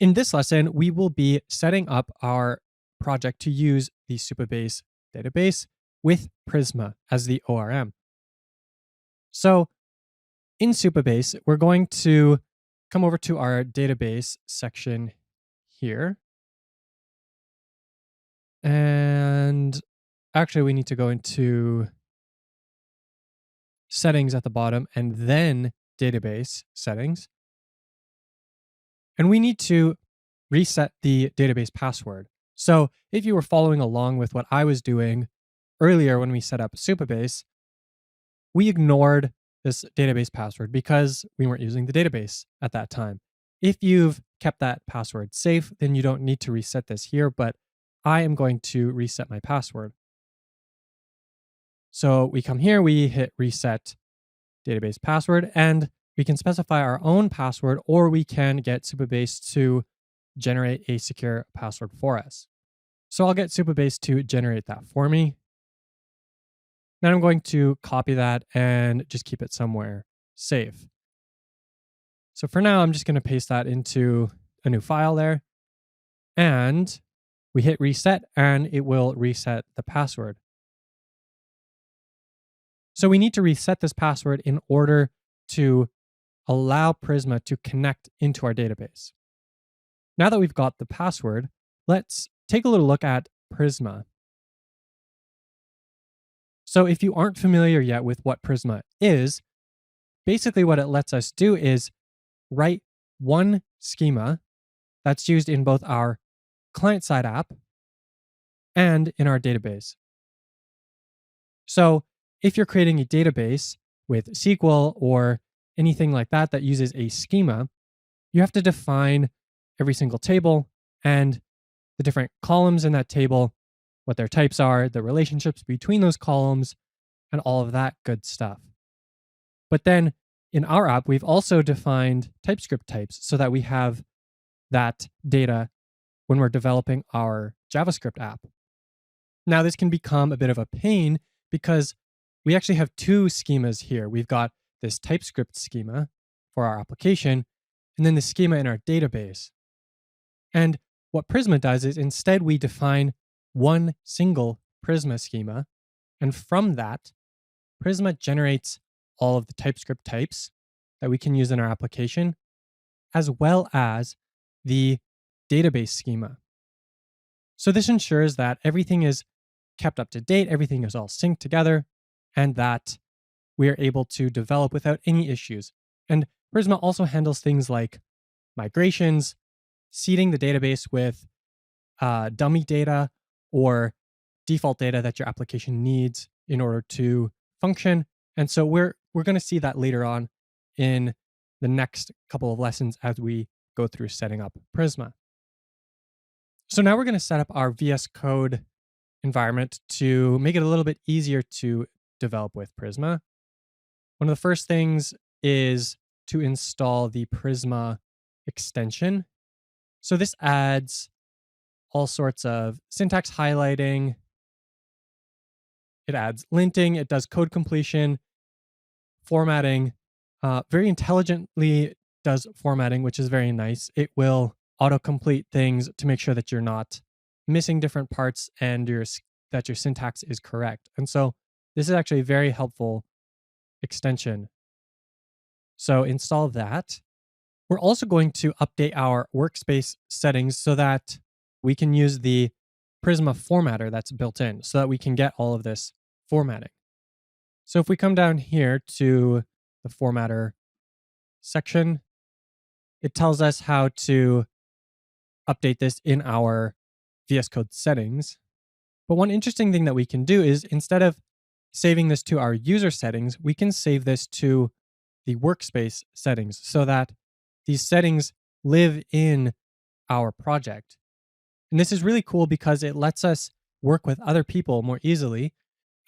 In this lesson, we will be setting up our project to use the Supabase database with Prisma as the ORM. So in Supabase, we're going to come over to our database section here. And actually, we need to go into settings at the bottom and then database settings. And we need to reset the database password. So if you were following along with what I was doing earlier when we set up Supabase, we ignored this database password because we weren't using the database at that time. If you've kept that password safe, then you don't need to reset this here, but I am going to reset my password. So we come here, we hit reset database password, and we can specify our own password, or we can get Supabase to generate a secure password for us. So I'll get Supabase to generate that for me. Then I'm going to copy that and just keep it somewhere safe. So for now, I'm just going to paste that into a new file there. And we hit reset and it will reset the password. So we need to reset this password in order to allow Prisma to connect into our database. Now that we've got the password, let's take a little look at Prisma. So if you aren't familiar yet with what Prisma is, basically what it lets us do is write one schema that's used in both our client-side app and in our database. So if you're creating a database with SQL or anything like that that uses a schema, you have to define every single table and the different columns in that table, what their types are, the relationships between those columns, and all of that good stuff. But then in our app, we've also defined TypeScript types so that we have that data when we're developing our JavaScript app. Now, this can become a bit of a pain because we actually have two schemas here. We've got this TypeScript schema for our application, and then the schema in our database. And what Prisma does is instead we define one single Prisma schema, and from that, Prisma generates all of the TypeScript types that we can use in our application, as well as the database schema. So this ensures that everything is kept up to date, everything is all synced together, and that we are able to develop without any issues. And Prisma also handles things like migrations, seeding the database with dummy data or default data that your application needs in order to function. And so we're going to see that later on in the next couple of lessons as we go through setting up Prisma. So now we're going to set up our VS Code environment to make it a little bit easier to develop with Prisma. One of the first things is to install the Prisma extension. So this adds all sorts of syntax highlighting. It adds linting. It does code completion, formatting, very intelligently does formatting, which is very nice. It will autocomplete things to make sure that you're not missing different parts and that your syntax is correct. And so this is actually a very helpful extension. So install that. We're also going to update our workspace settings so that we can use the Prisma formatter that's built in so that we can get all of this formatting. So if we come down here to the formatter section, it tells us how to update this in our VS Code settings. But one interesting thing that we can do is instead of saving this to our user settings, we can save this to the workspace settings so that these settings live in our project. And this is really cool because it lets us work with other people more easily,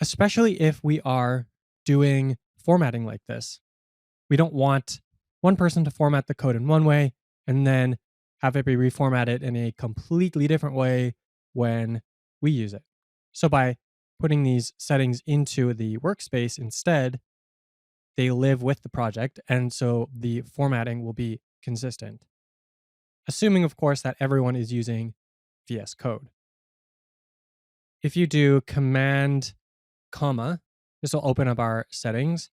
especially if we are doing formatting like this. We don't want one person to format the code in one way and then have it be reformatted in a completely different way when we use it. So by putting these settings into the workspace instead, they live with the project, and so the formatting will be consistent. assuming, of course, that everyone is using VS Code. If you do Command, comma, this will open up our settings.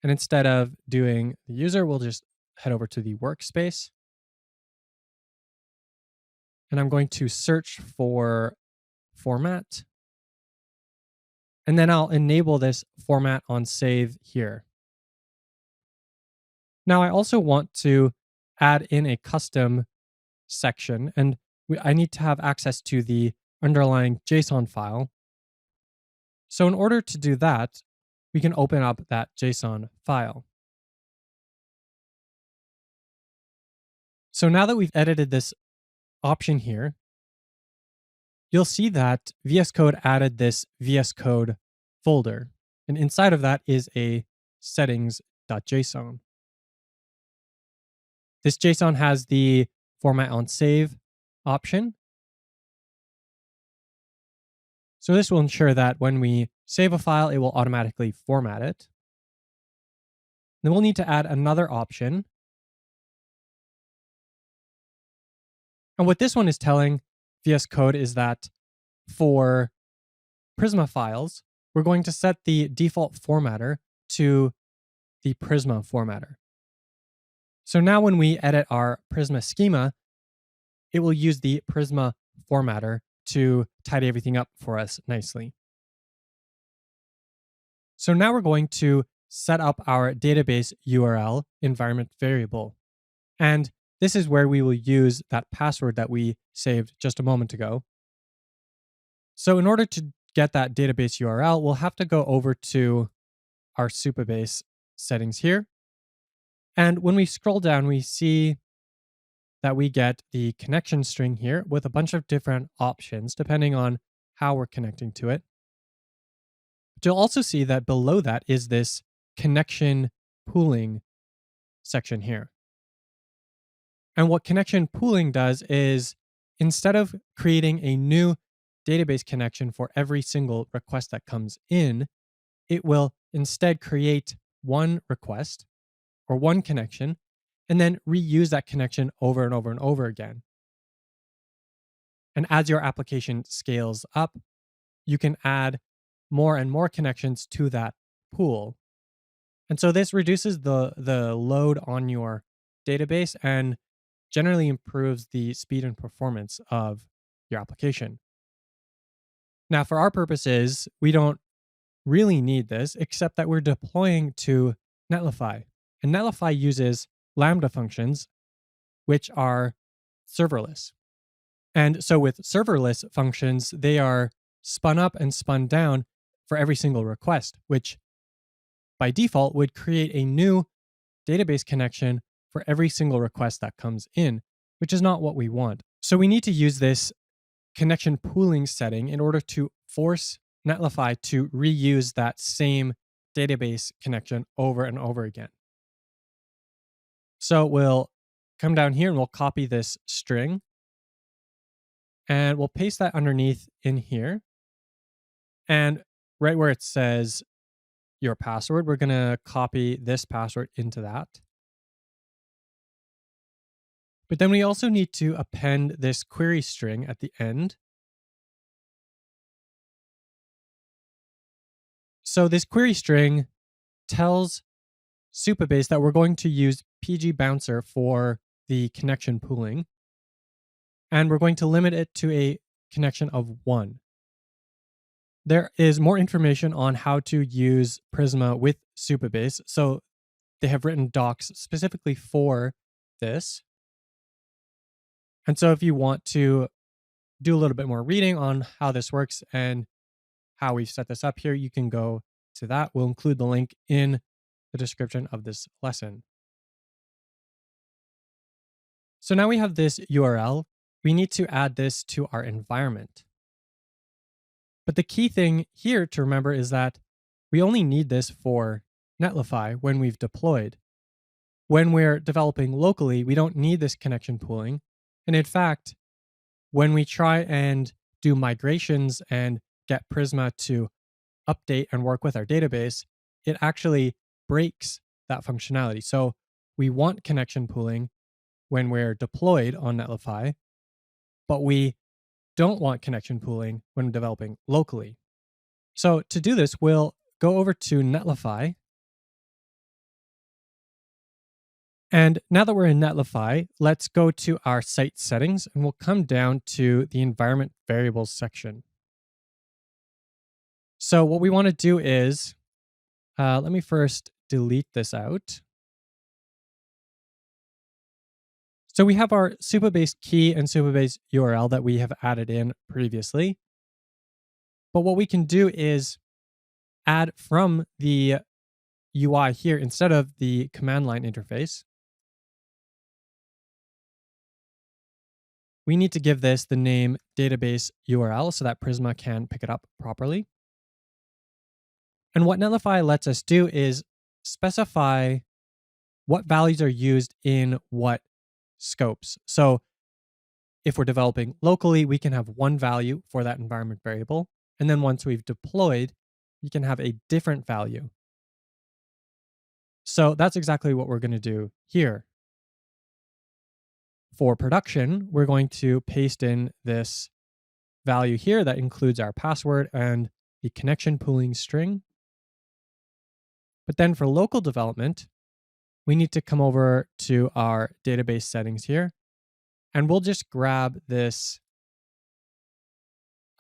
And instead of doing the user, we'll just head over to the workspace. And I'm going to search for format. And then I'll enable this format on save here. Now I also want to add in a custom section, and I need to have access to the underlying JSON file. So in order to do that, we can open up that JSON file. So now that we've edited this option here, you'll see that VS Code added this VS Code folder. And inside of that is a settings.json. This JSON has the format on save option. So this will ensure that when we save a file, it will automatically format it. Then we'll need to add another option. And what this one is telling VS Code is that for Prisma files, we're going to set the default formatter to the Prisma formatter. So now when we edit our Prisma schema, it will use the Prisma formatter to tidy everything up for us nicely. So now we're going to set up our database URL environment variable. And this is where we will use that password that we saved just a moment ago. So in order to get that database URL, we'll have to go over to our Supabase settings here. And when we scroll down, we see that we get the connection string here with a bunch of different options depending on how we're connecting to it. But you'll also see that below that is this connection pooling section here. And what connection pooling does is instead of creating a new database connection for every single request that comes in, it will instead create one request or one connection and then reuse that connection over and over and over again. And as your application scales up, you can add more and more connections to that pool. And so this reduces the load on your database and generally improves the speed and performance of your application. Now, for our purposes, we don't really need this, except that we're deploying to Netlify. And Netlify uses Lambda functions, which are serverless. And so with serverless functions, they are spun up and spun down for every single request, which by default would create a new database connection for every single request that comes in, which is not what we want. So we need to use this connection pooling setting in order to force Netlify to reuse that same database connection over and over again. So we'll come down here and we'll copy this string and we'll paste that underneath in here. And right where it says your password, we're going to copy this password into that. But then we also need to append this query string at the end. So this query string tells Supabase that we're going to use PG Bouncer for the connection pooling. And we're going to limit it to a connection of 1. There is more information on how to use Prisma with Supabase. So they have written docs specifically for this. And so if you want to do a little bit more reading on how this works and how we've set this up here, you can go to that. We'll include the link in the description of this lesson. So now we have this URL. We need to add this to our environment. But the key thing here to remember is that we only need this for Netlify when we've deployed. When we're developing locally, we don't need this connection pooling. And in fact, when we try and do migrations and get Prisma to update and work with our database, it actually breaks that functionality. So we want connection pooling, when we're deployed on Netlify, but we don't want connection pooling when developing locally. So to do this, we'll go over to Netlify. And now that we're in Netlify, let's go to our site settings and we'll come down to the environment variables section. So what we want to do is, let me first delete this out. So we have our Supabase key and Supabase URL that we have added in previously. But what we can do is add from the UI here instead of the command line interface. We need to give this the name database URL so that Prisma can pick it up properly. And what Netlify lets us do is specify what values are used in what scopes. So if we're developing locally, we can have one value for that environment variable. And then once we've deployed, you can have a different value. So that's exactly what we're going to do here. For production, we're going to paste in this value here that includes our password and the connection pooling string. But then for local development, we need to come over to our database settings here, and we'll just grab this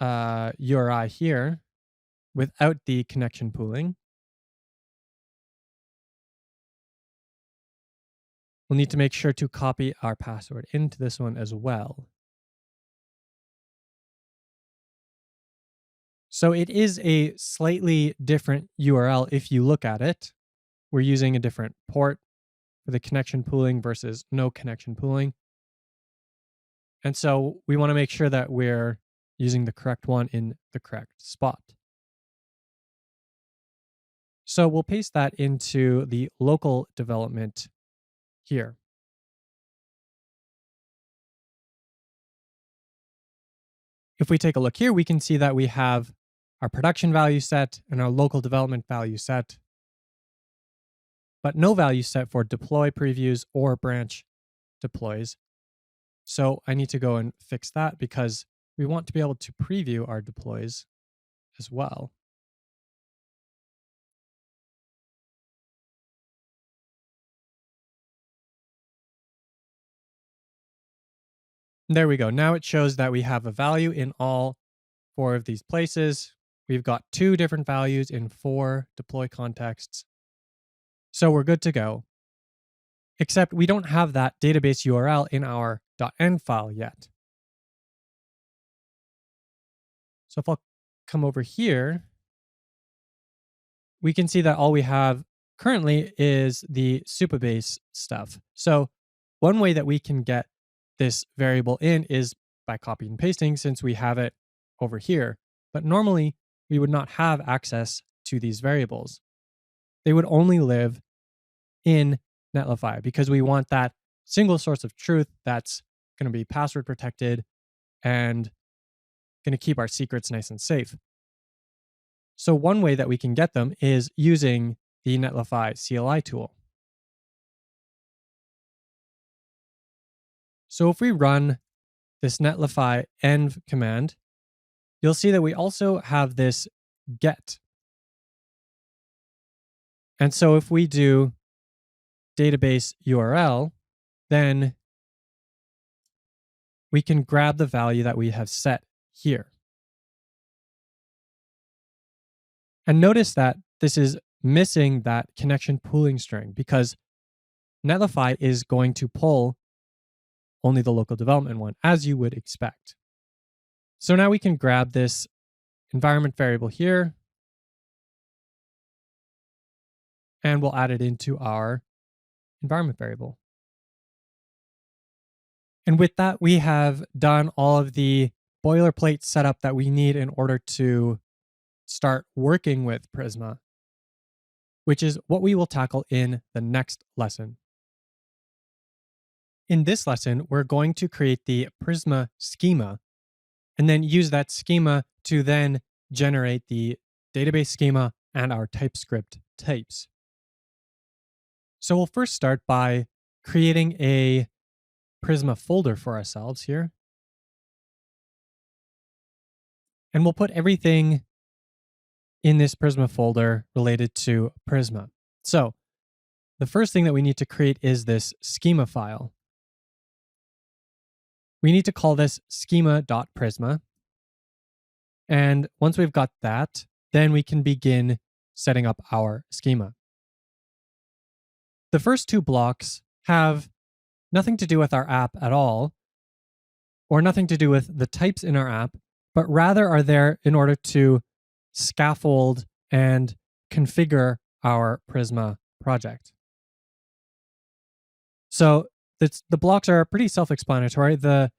URI here without the connection pooling. We'll need to make sure to copy our password into this one as well. So it is a slightly different URL if you look at it. We're using a different port for the connection pooling versus no connection pooling. And so we want to make sure that we're using the correct one in the correct spot. So we'll paste that into the local development here. If we take a look here, we can see that we have our production value set and our local development value set, but no value set for deploy previews or branch deploys. So I need to go and fix that because we want to be able to preview our deploys as well. There we go. Now it shows that we have a value in all 4 of these places. We've got 2 different values in 4 deploy contexts. So we're good to go. Except we don't have that database URL in our .env file yet. So if I'll come over here, we can see that all we have currently is the Supabase stuff. So one way that we can get this variable in is by copying and pasting since we have it over here. But normally we would not have access to these variables. They would only live in Netlify because we want that single source of truth that's going to be password protected and going to keep our secrets nice and safe. So one way that we can get them is using the Netlify CLI tool. So if we run this netlify env command, you'll see that we also have this get. And so if we do database URL, then we can grab the value that we have set here. And notice that this is missing that connection pooling string because Netlify is going to pull only the local development one, as you would expect. So now we can grab this environment variable here, and we'll add it into our environment variable. And with that, we have done all of the boilerplate setup that we need in order to start working with Prisma, which is what we will tackle in the next lesson. In this lesson, we're going to create the Prisma schema and then use that schema to then generate the database schema and our TypeScript types. So we'll first start by creating a Prisma folder for ourselves here. And we'll put everything in this Prisma folder related to Prisma. So the first thing that we need to create is this schema file. We need to call this schema.prisma. And once we've got that, then we can begin setting up our schema. The first two blocks have nothing to do with our app at all, or nothing to do with the types in our app, but rather are there in order to scaffold and configure our Prisma project. So the blocks are pretty self-explanatory. The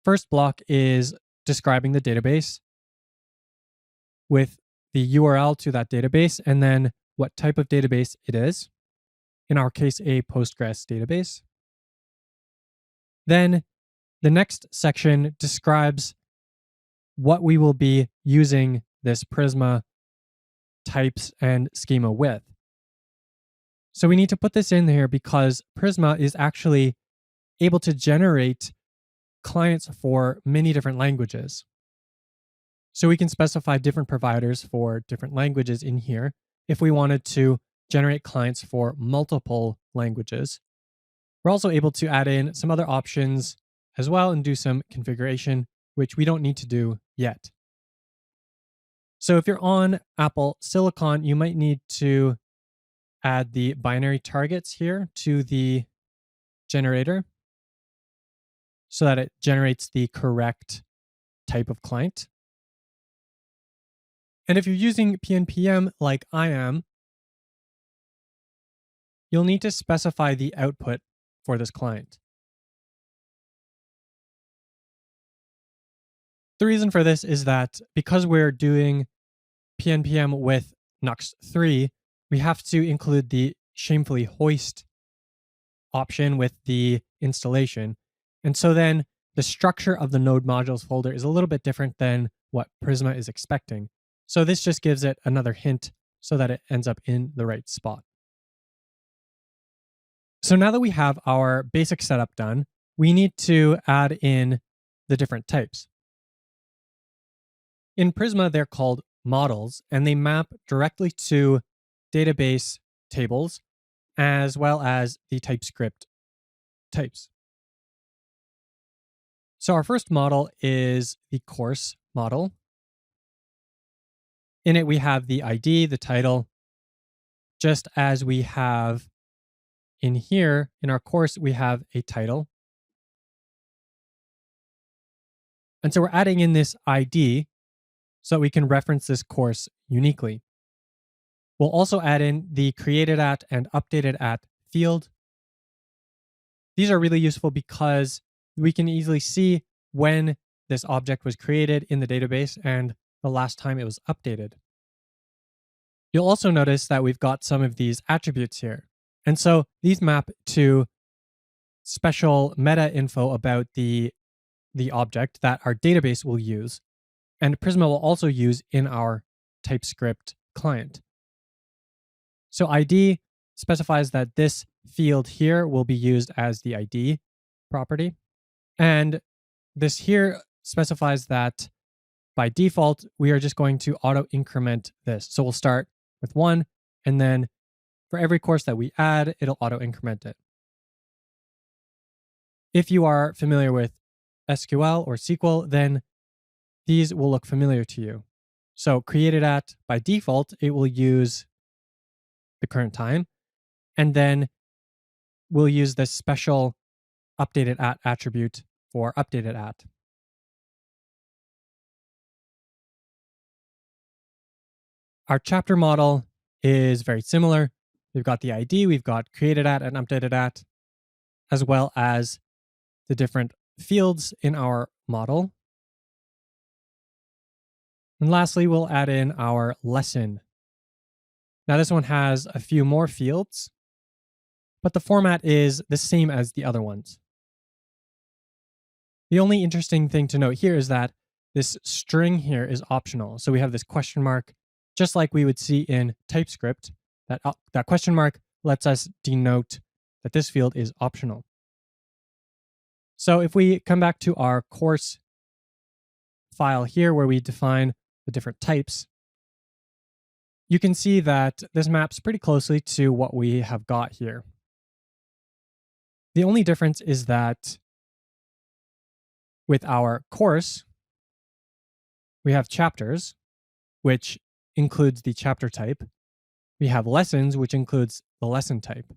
first block is describing the database with the URL to that database, and then what type of database it is. In our case, a Postgres database. Then the next section describes what we will be using this Prisma types and schema with. So we need to put this in here because Prisma is actually able to generate clients for many different languages. So we can specify different providers for different languages in here if we wanted to generate clients for multiple languages. We're also able to add in some other options as well and do some configuration, which we don't need to do yet. So if you're on Apple Silicon, you might need to add the binary targets here to the generator so that it generates the correct type of client. And if you're using PNPM like I am, you'll need to specify the output for this client. The reason for this is that because we're doing PNPM with Nux 3, we have to include the shamefully hoist option with the installation. And so then the structure of the node modules folder is a little bit different than what Prisma is expecting. So this just gives it another hint so that it ends up in the right spot. So now that we have our basic setup done, we need to add in the different types. In Prisma, they're called models, and they map directly to database tables as well as the TypeScript types. So our first model is the course model. In it, we have the ID, the title, just as we have in here, in our course, we have a title. And so we're adding in this ID so that we can reference this course uniquely. We'll also add in the created at and updated at field. These are really useful because we can easily see when this object was created in the database and the last time it was updated. You'll also notice that we've got some of these attributes here. And so these map to special meta info about the object that our database will use, and Prisma will also use in our TypeScript client. So ID specifies that this field here will be used as the ID property. And this here specifies that by default, we are just going to auto increment this. So we'll start with 1, and then for every course that we add, it'll auto increment it. If you are familiar with SQL or SQL, then these will look familiar to you. So created at, by default, it will use the current time, and then we'll use this special updated at attribute for updated at. Our chapter model is very similar. We've got the ID, we've got created at and updated at, as well as the different fields in our model. And lastly, we'll add in our lesson. Now this one has a few more fields, but the format is the same as the other ones. The only interesting thing to note here is that this string here is optional. So we have this question mark, just like we would see in TypeScript. That question mark lets us denote that this field is optional. So if we come back to our course file here where we define the different types, you can see that this maps pretty closely to what we have got here. The only difference is that with our course, we have chapters, which includes the chapter type. We have lessons, which includes the lesson type.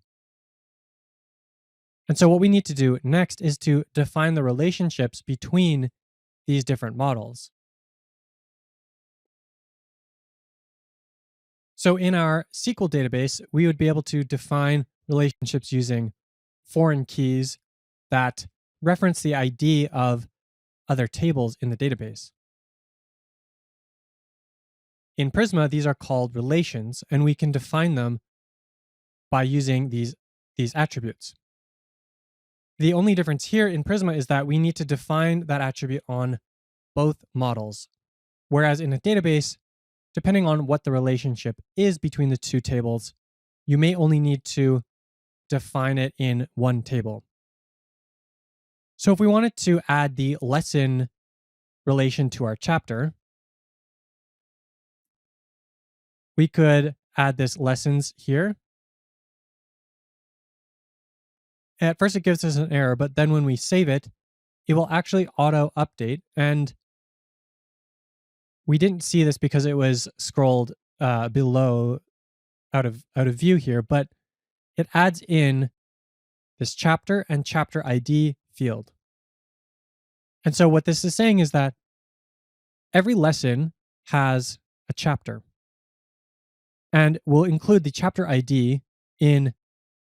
And so what we need to do next is to define the relationships between these different models. So in our SQL database, we would be able to define relationships using foreign keys that reference the ID of other tables in the database. In Prisma, these are called relations, and we can define them by using these attributes. The only difference here in Prisma is that we need to define that attribute on both models, whereas in a database, depending on what the relationship is between the two tables, you may only need to define it in one table. So if we wanted to add the lesson relation to our chapter, we could add this lessons here. At first, it gives us an error, but then when we save it, it will actually auto update. And we didn't see this because it was scrolled below out of view here, but it adds in this chapter and chapter ID field. And so what this is saying is that every lesson has a chapter, and we'll include the chapter ID in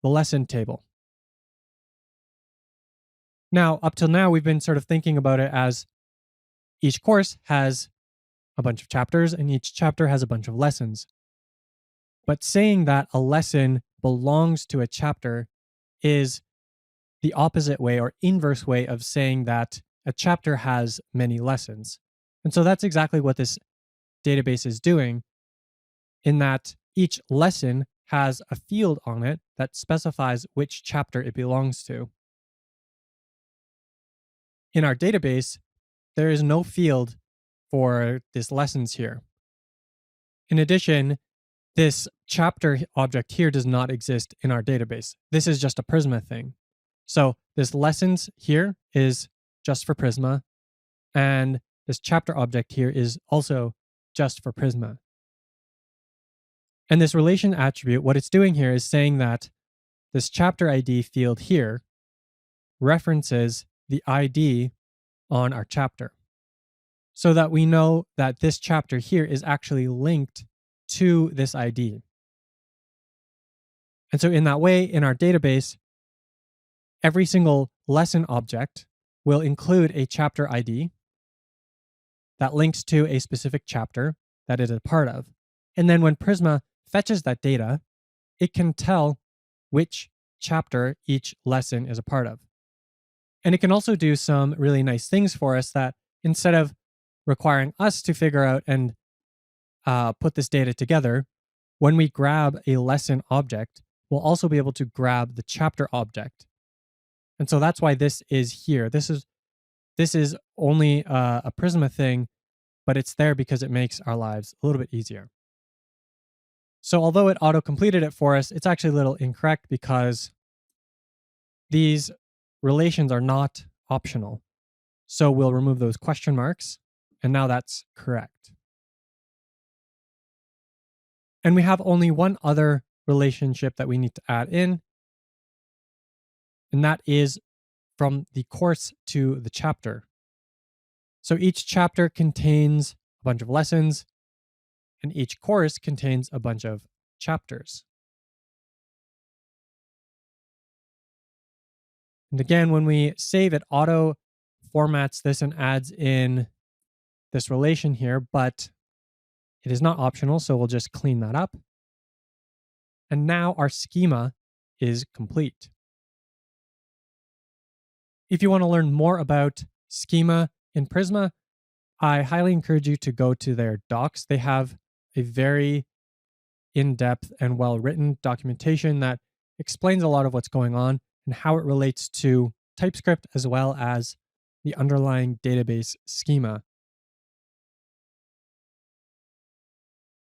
the lesson table. Now, up till now, we've been sort of thinking about it as each course has a bunch of chapters and each chapter has a bunch of lessons. But saying that a lesson belongs to a chapter is the opposite way or inverse way of saying that a chapter has many lessons. And so that's exactly what this database is doing, in that each lesson has a field on it that specifies which chapter it belongs to. In our database, there is no field for this lessons here. In addition, this chapter object here does not exist in our database. This is just a Prisma thing. So this lessons here is just for Prisma, and this chapter object here is also just for Prisma. And this relation attribute, what it's doing here is saying that this chapter ID field here references the ID on our chapter, so that we know that this chapter here is actually linked to this ID. And so in that way, in our database, every single lesson object will include a chapter ID that links to a specific chapter that it is a part of. And then when Prisma fetches that data, it can tell which chapter each lesson is a part of. And it can also do some really nice things for us, that instead of requiring us to figure out and put this data together, when we grab a lesson object, we'll also be able to grab the chapter object. And so that's why this is here. This is only a Prisma thing, but it's there because it makes our lives a little bit easier. So although it auto-completed it for us, it's actually a little incorrect because these relations are not optional. So we'll remove those question marks, and now that's correct. And we have only one other relationship that we need to add in, and that is from the course to the chapter. So each chapter contains a bunch of lessons, and each course contains a bunch of chapters. And again, when we save, it auto formats this and adds in this relation here, but it is not optional, so we'll just clean that up. And now our schema is complete. If you want to learn more about schema in Prisma, I highly encourage you to go to their docs. They have a very in-depth and well-written documentation that explains a lot of what's going on and how it relates to TypeScript as well as the underlying database schema.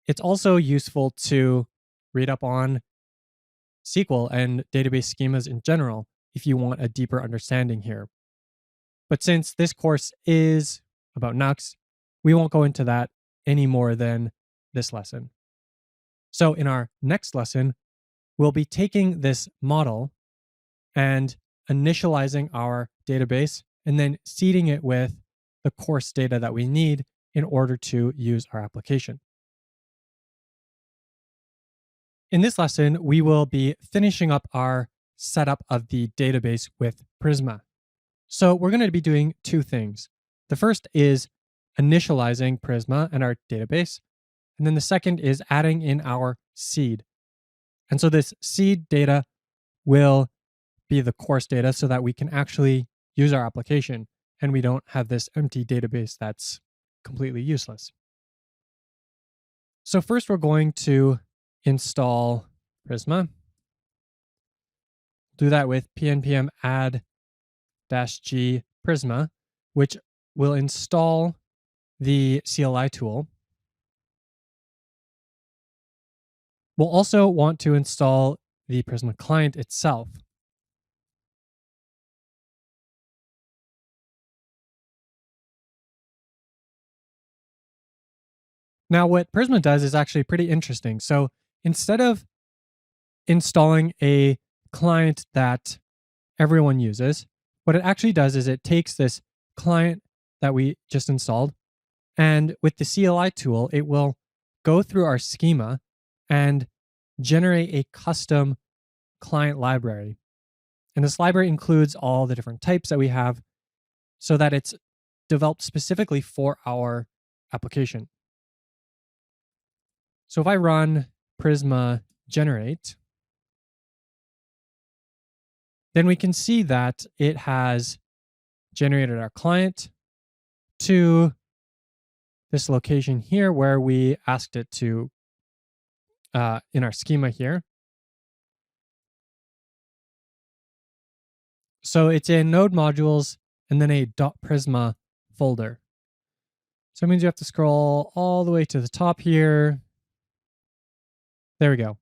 It's also useful to read up on SQL and database schemas in general if you want a deeper understanding here. But since this course is about Nux, we won't go into that any more than this lesson. So in our next lesson, we'll be taking this model and initializing our database and then seeding it with the course data that we need in order to use our application. In this lesson, we will be finishing up our setup of the database with Prisma. So we're going to be doing two things. The first is initializing Prisma and our database. And then the second is adding in our seed. And so this seed data will be the course data so that we can actually use our application and we don't have this empty database that's completely useless. So first we're going to install Prisma. Do that with pnpm add-g Prisma, which will install the CLI tool. We'll also want to install the Prisma client itself. Now, what Prisma does is actually pretty interesting. So instead of installing a client that everyone uses, what it actually does is it takes this client that we just installed, and with the CLI tool, it will go through our schema and generate a custom client library. And this library includes all the different types that we have so that it's developed specifically for our application. So if I run Prisma generate, then we can see that it has generated our client to this location here where we asked it to in our schema here. So it's in node modules and then a .prisma folder. So it means you have to scroll all the way to the top here. There we go.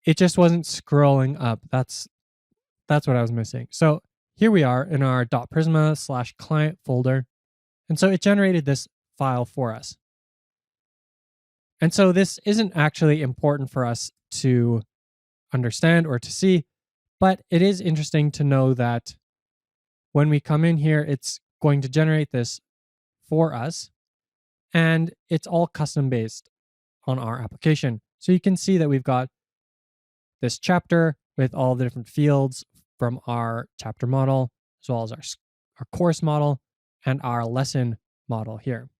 It just wasn't scrolling up. That's what I was missing. So here we are in our .prisma/client folder. And so it generated this file for us. And so this isn't actually important for us to understand or to see, but it is interesting to know that when we come in here, it's going to generate this for us, and it's all custom based on our application. So you can see that we've got this chapter with all the different fields from our chapter model, as well as our course model and our lesson model here.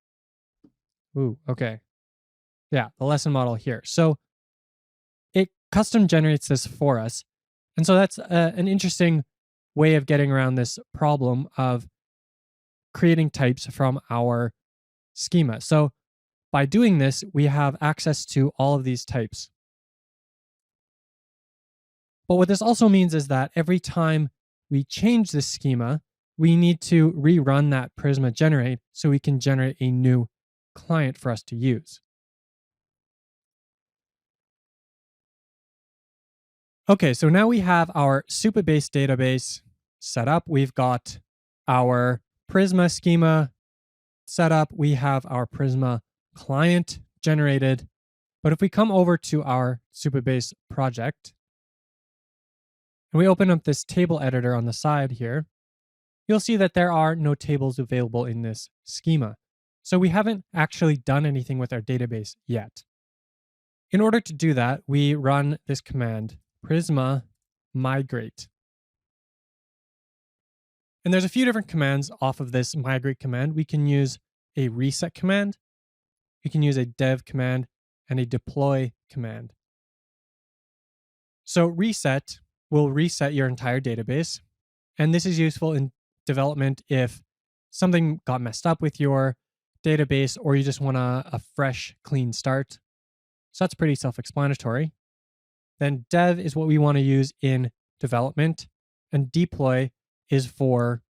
Ooh, okay. Yeah, the lesson model here. So it custom generates this for us. And so that's an interesting way of getting around this problem of creating types from our schema. So by doing this, we have access to all of these types. But what this also means is that every time we change this schema, we need to rerun that Prisma generate so we can generate a new client for us to use. Okay, so now we have our Supabase database set up. We've got our Prisma schema set up. We have our Prisma client generated. But if we come over to our Supabase project and we open up this table editor on the side here, you'll see that there are no tables available in this schema. So we haven't actually done anything with our database yet. In order to do that, we run this command, Prisma migrate. And there's a few different commands off of this migrate command. We can use a reset command, we can use a dev command, and a deploy command. So reset will reset your entire database. And this is useful in development if something got messed up with your database or you just want a fresh, clean start. So that's pretty self-explanatory. Then dev is what we want to use in development, and deploy is for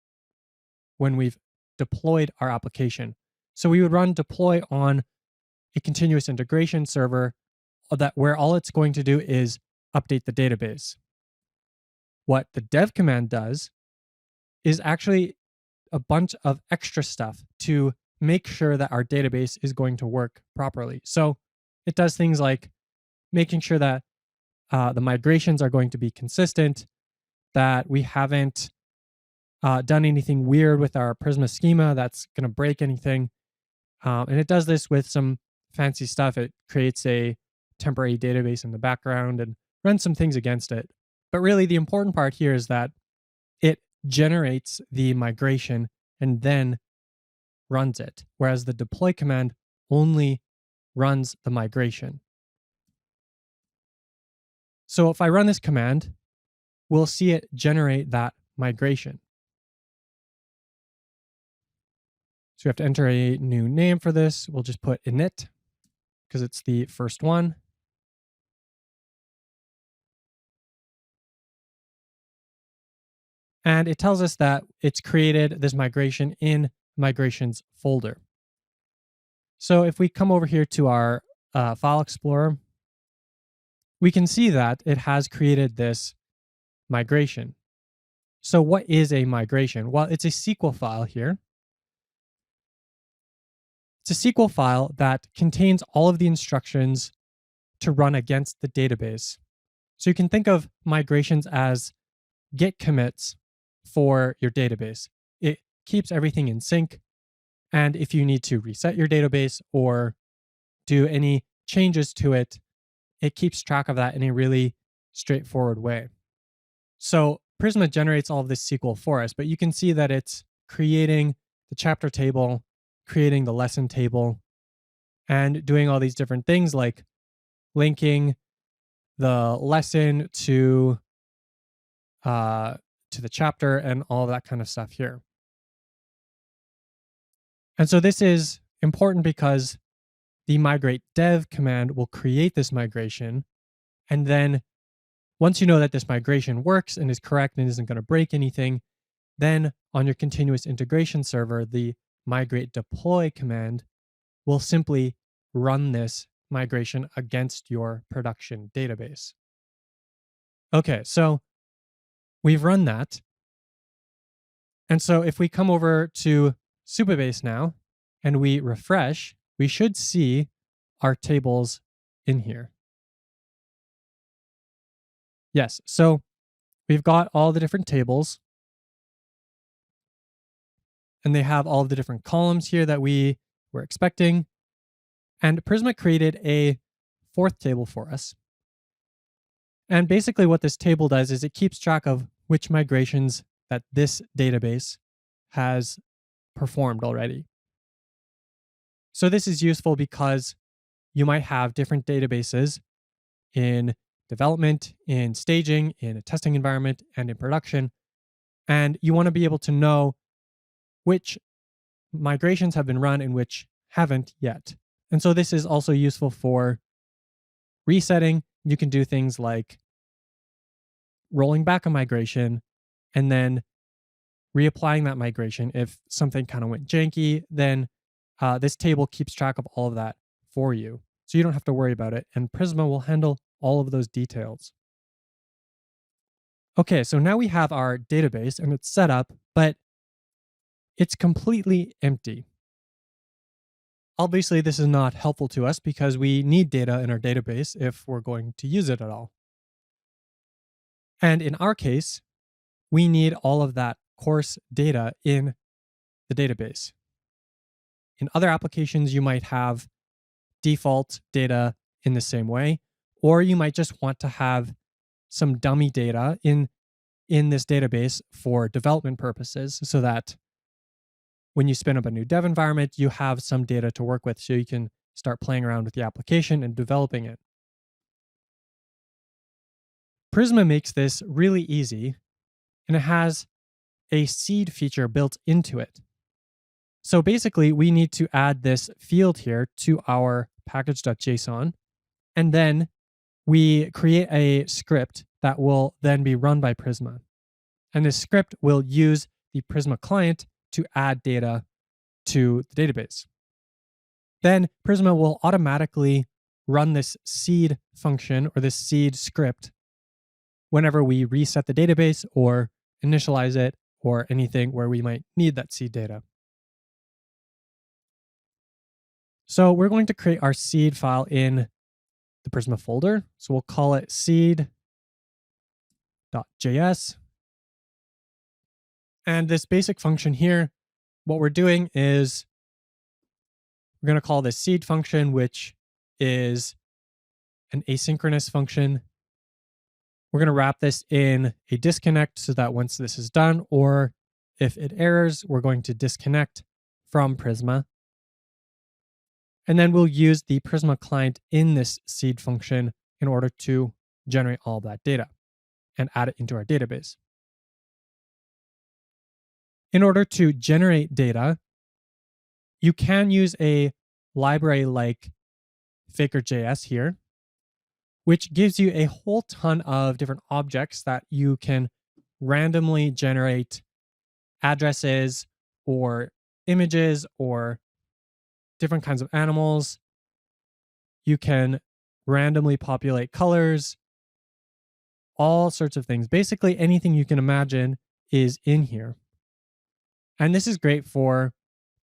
when we've deployed our application. So we would run deploy on a continuous integration server that where all it's going to do is update the database. What the dev command does is actually a bunch of extra stuff to make sure that our database is going to work properly. So it does things like making sure that the migrations are going to be consistent, that we haven't done anything weird with our Prisma schema that's going to break anything. And it does this with some fancy stuff. It creates a temporary database in the background and runs some things against it. But really, the important part here is that it generates the migration and then runs it, whereas the deploy command only runs the migration. So if I run this command, we'll see it generate that migration. So we have to enter a new name for this. We'll just put init because it's the first one. And it tells us that it's created this migration in migrations folder. So if we come over here to our file explorer, we can see that it has created this migration. So what is a migration? Well, it's a SQL file here. It's a SQL file that contains all of the instructions to run against the database. So you can think of migrations as git commits for your database. It keeps everything in sync. And if you need to reset your database or do any changes to it, it keeps track of that in a really straightforward way. So Prisma generates all of this SQL for us, but you can see that it's creating the chapter table, creating the lesson table, and doing all these different things like linking the lesson to the chapter and all of that kind of stuff here. And so this is important because the migrate dev command will create this migration. And then once you know that this migration works and is correct and isn't going to break anything, then on your continuous integration server, the migrate deploy command will simply run this migration against your production database. Okay, so we've run that. And so if we come over to Supabase now and we refresh, we should see our tables in here. Yes, so we've got all the different tables and they have all the different columns here that we were expecting. And Prisma created a fourth table for us. And basically what this table does is it keeps track of which migrations that this database has performed already. So this is useful because you might have different databases in development, in staging, in a testing environment, and in production. And you want to be able to know which migrations have been run and which haven't yet. And so this is also useful for resetting. You can do things like rolling back a migration and then reapplying that migration. If something kind of went janky, then this table keeps track of all of that for you. So you don't have to worry about it. And Prisma will handle all of those details. Okay, so now we have our database and it's set up, but it's completely empty. Obviously, this is not helpful to us because we need data in our database if we're going to use it at all. And in our case, we need all of that course data in the database. In other applications, you might have default data in the same way, or you might just want to have some dummy data in this database for development purposes so that when you spin up a new dev environment, you have some data to work with so you can start playing around with the application and developing it. Prisma makes this really easy, and it has a seed feature built into it. So basically, we need to add this field here to our package.json, and then we create a script that will then be run by Prisma. And this script will use the Prisma client to add data to the database. Then Prisma will automatically run this seed function or this seed script whenever we reset the database or initialize it or anything where we might need that seed data. So we're going to create our seed file in the Prisma folder. So we'll call it seed.js. And this basic function here, what we're doing is we're going to call this seed function, which is an asynchronous function. We're going to wrap this in a disconnect so that once this is done, or if it errors, we're going to disconnect from Prisma. And then we'll use the Prisma client in this seed function in order to generate all of that data and add it into our database. In order to generate data, you can use a library like Faker.js here, which gives you a whole ton of different objects that you can randomly generate addresses or images or different kinds of animals. You can randomly populate colors, all sorts of things. Basically, anything you can imagine is in here. And this is great for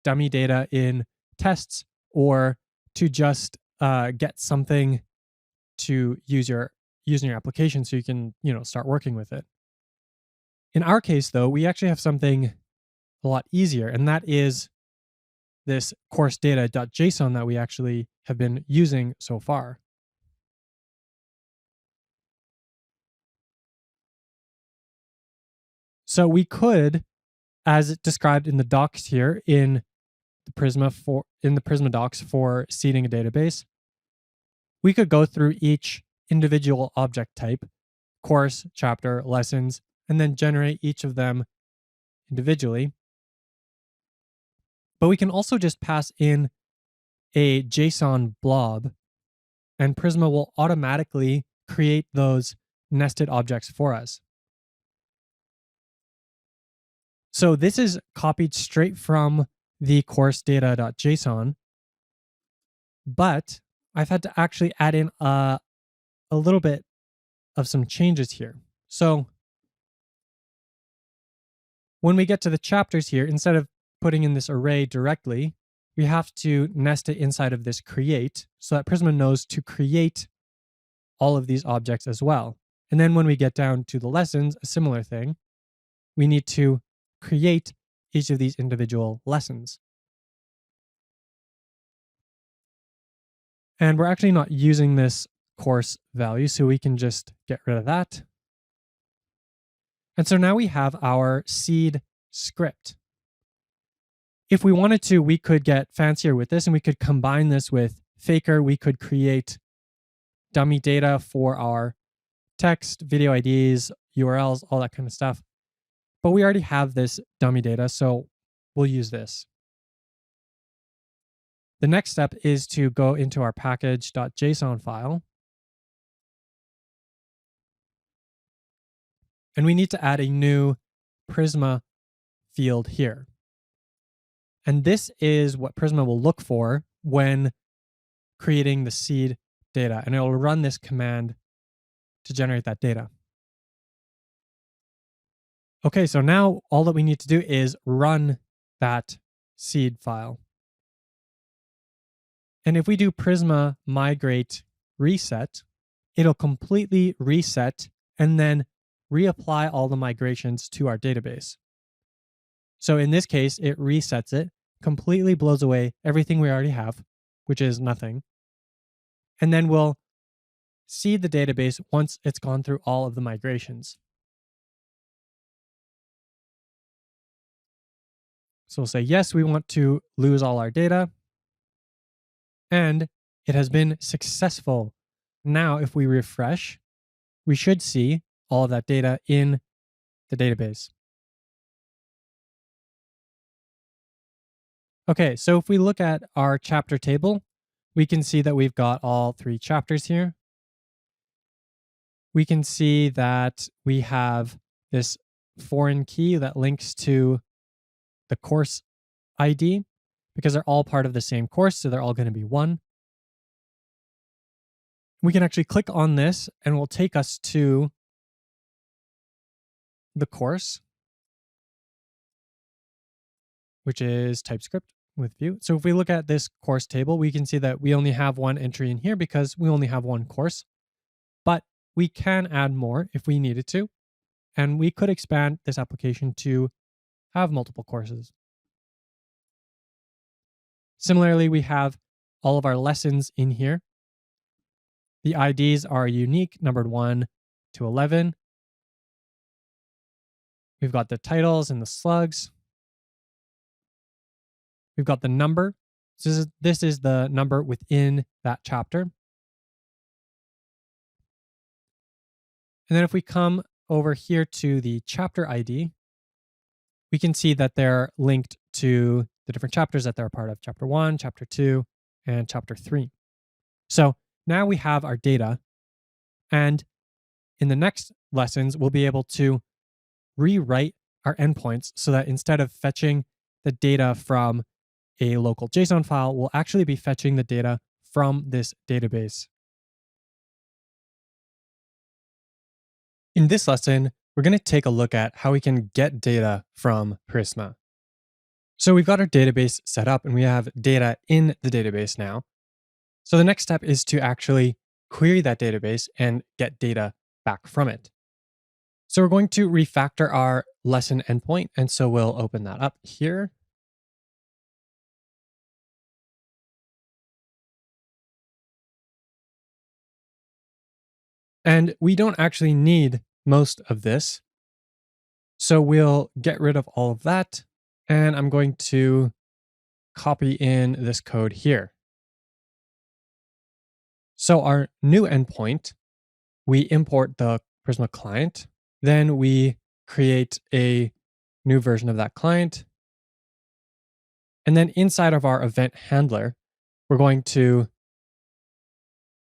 dummy data in tests or to just get something to use in your application so you can, start working with it. In our case, though, we actually have something a lot easier, and that is this course data.json that we actually have been using so far. So we could, as described in the docs here in the Prisma docs for seeding a database, we could go through each individual object type, course, chapter, lessons, and then generate each of them individually. But we can also just pass in a JSON blob, and Prisma will automatically create those nested objects for us. So this is copied straight from the course data.json, but I've had to actually add in a little bit of some changes here. So when we get to the chapters here, instead of putting in this array directly, we have to nest it inside of this create so that Prisma knows to create all of these objects as well. And then when we get down to the lessons, a similar thing, we need to create each of these individual lessons. And we're actually not using this course value, so we can just get rid of that. And so now we have our seed script. If we wanted to, we could get fancier with this and we could combine this with Faker. We could create dummy data for our text, video IDs, URLs, all that kind of stuff. But we already have this dummy data, so we'll use this. The next step is to go into our package.json file. And we need to add a new Prisma field here. And this is what Prisma will look for when creating the seed data. And it will run this command to generate that data. Okay, so now all that we need to do is run that seed file. And if we do Prisma migrate reset, it'll completely reset and then reapply all the migrations to our database. So in this case, it resets it, completely blows away everything we already have, which is nothing. And then we'll seed the database once it's gone through all of the migrations. So we'll say, yes, we want to lose all our data. And it has been successful. Now, if we refresh, we should see all of that data in the database. Okay, so if we look at our chapter table, we can see that we've got all 3 chapters here. We can see that we have this foreign key that links to the course ID because they're all part of the same course, so they're all going to be 1. We can actually click on this and it will take us to the course, which is TypeScript with Vue. So if we look at this course table, we can see that we only have one entry in here because we only have one course, but we can add more if we needed to. And we could expand this application to have multiple courses. Similarly, we have all of our lessons in here. The IDs are unique, numbered 1 to 11. We've got the titles and the slugs. We've got the number. So this is the number within that chapter. And then if we come over here to the chapter ID, we can see that they're linked to the different chapters that they're a part of, chapter 1, chapter 2, and chapter 3. So now we have our data, and in the next lessons, we'll be able to rewrite our endpoints so that instead of fetching the data from a local JSON file, we'll actually be fetching the data from this database. In this lesson, we're going to take a look at how we can get data from Prisma. So we've got our database set up and we have data in the database now. So the next step is to actually query that database and get data back from it. So we're going to refactor our lesson endpoint. And so we'll open that up here. And we don't actually need most of this. So we'll get rid of all of that. And I'm going to copy in this code here. So our new endpoint, we import the Prisma client. Then we create a new version of that client. And then inside of our event handler, we're going to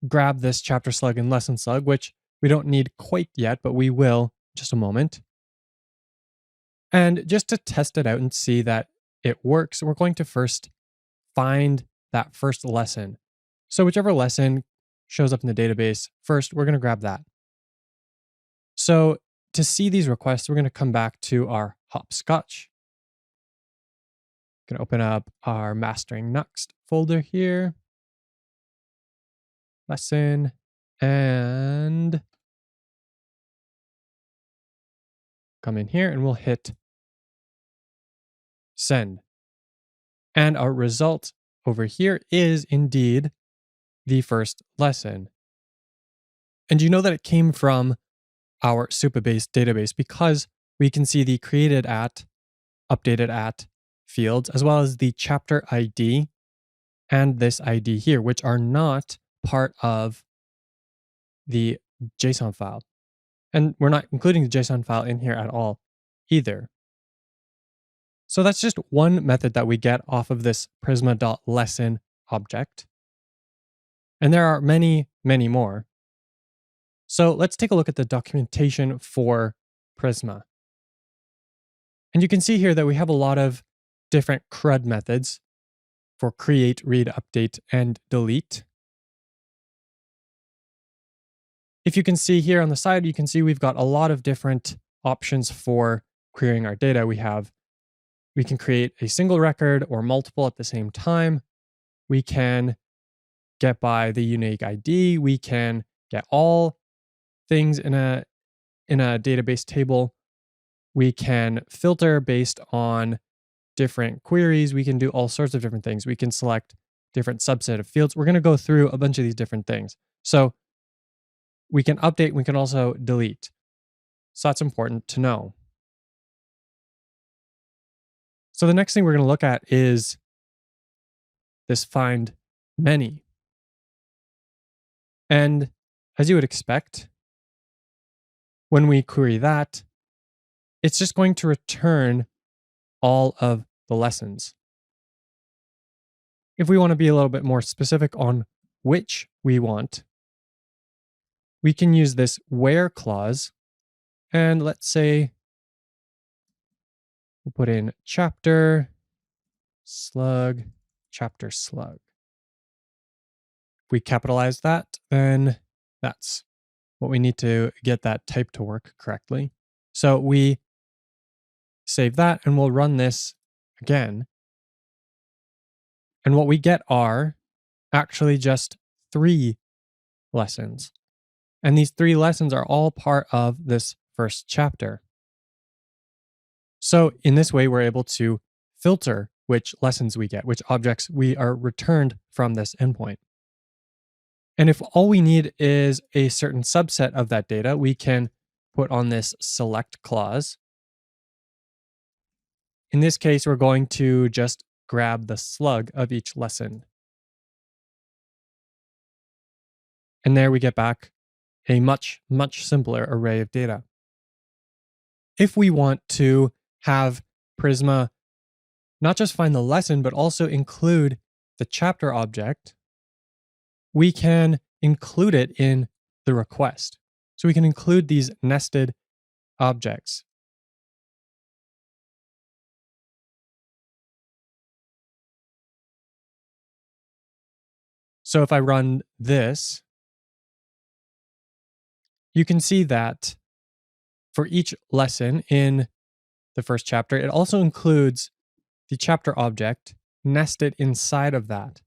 grab this chapter slug and lesson slug, which we don't need quite yet, but we will in just a moment. And just to test it out and see that it works, we're going to first find that first lesson. So whichever lesson shows up in the database first, we're going to grab that. So to see these requests, we're going to come back to our hopscotch. Going to open up our mastering next folder here. Lesson and come in here and we'll hit send. And our result over here is indeed the first lesson. And you know that it came from our Supabase database because we can see the created at, updated at fields, as well as the chapter ID and this ID here, which are not part of the JSON file. And we're not including the JSON file in here at all either. So that's just one method that we get off of this prisma.lesson object. And there are many, many more. So let's take a look at the documentation for Prisma. And you can see here that we have a lot of different CRUD methods for create, read, update, and delete. If you can see here on the side, you can see we've got a lot of different options for querying our data. We can create a single record or multiple at the same time. We can get by the unique ID. We can get all things in a database table. We can filter based on different queries. We can do all sorts of different things. We can select different subset of fields. We're going to go through a bunch of these different things. So we can update, we can also delete. So that's important to know. So the next thing we're going to look at is this find many. And as you would expect, when we query that, it's just going to return all of the lessons. If we want to be a little bit more specific on which we want, we can use this where clause. And let's say We'll put in chapter slug, chapter slug. If we capitalize that, then that's what we need to get that type to work correctly. So we save that and we'll run this again. And what we get are actually just 3 lessons. And these 3 lessons are all part of this first chapter. So in this way, we're able to filter which lessons we get, which objects we are returned from this endpoint. And if all we need is a certain subset of that data, we can put on this select clause. In this case, we're going to just grab the slug of each lesson. And there we get back a much, much simpler array of data. If we want to have Prisma not just find the lesson, but also include the chapter object, we can include it in the request. So we can include these nested objects. So if I run this, you can see that for each lesson in the first chapter, it also includes the chapter object nested inside of that.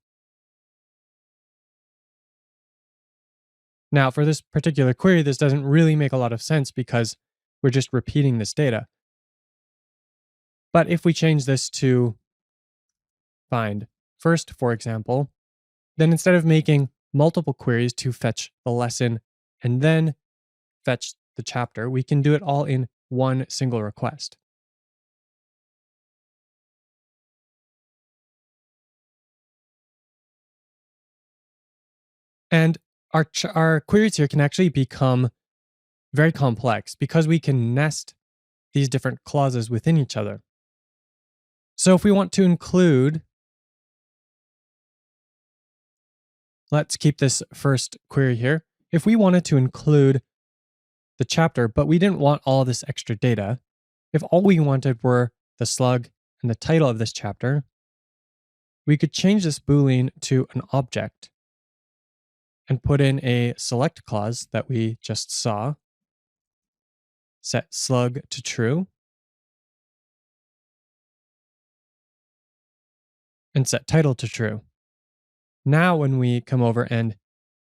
Now, for this particular query, this doesn't really make a lot of sense because we're just repeating this data. But if we change this to find first, for example, then instead of making multiple queries to fetch the lesson and then fetch the chapter, we can do it all in one single request. And our queries here can actually become very complex because we can nest these different clauses within each other. So if we want to include, let's keep this first query here. If we wanted to include the chapter, but we didn't want all this extra data, if all we wanted were the slug and the title of this chapter, we could change this Boolean to an object and put in a select clause that we just saw, set slug to true, and set title to true. Now, when we come over and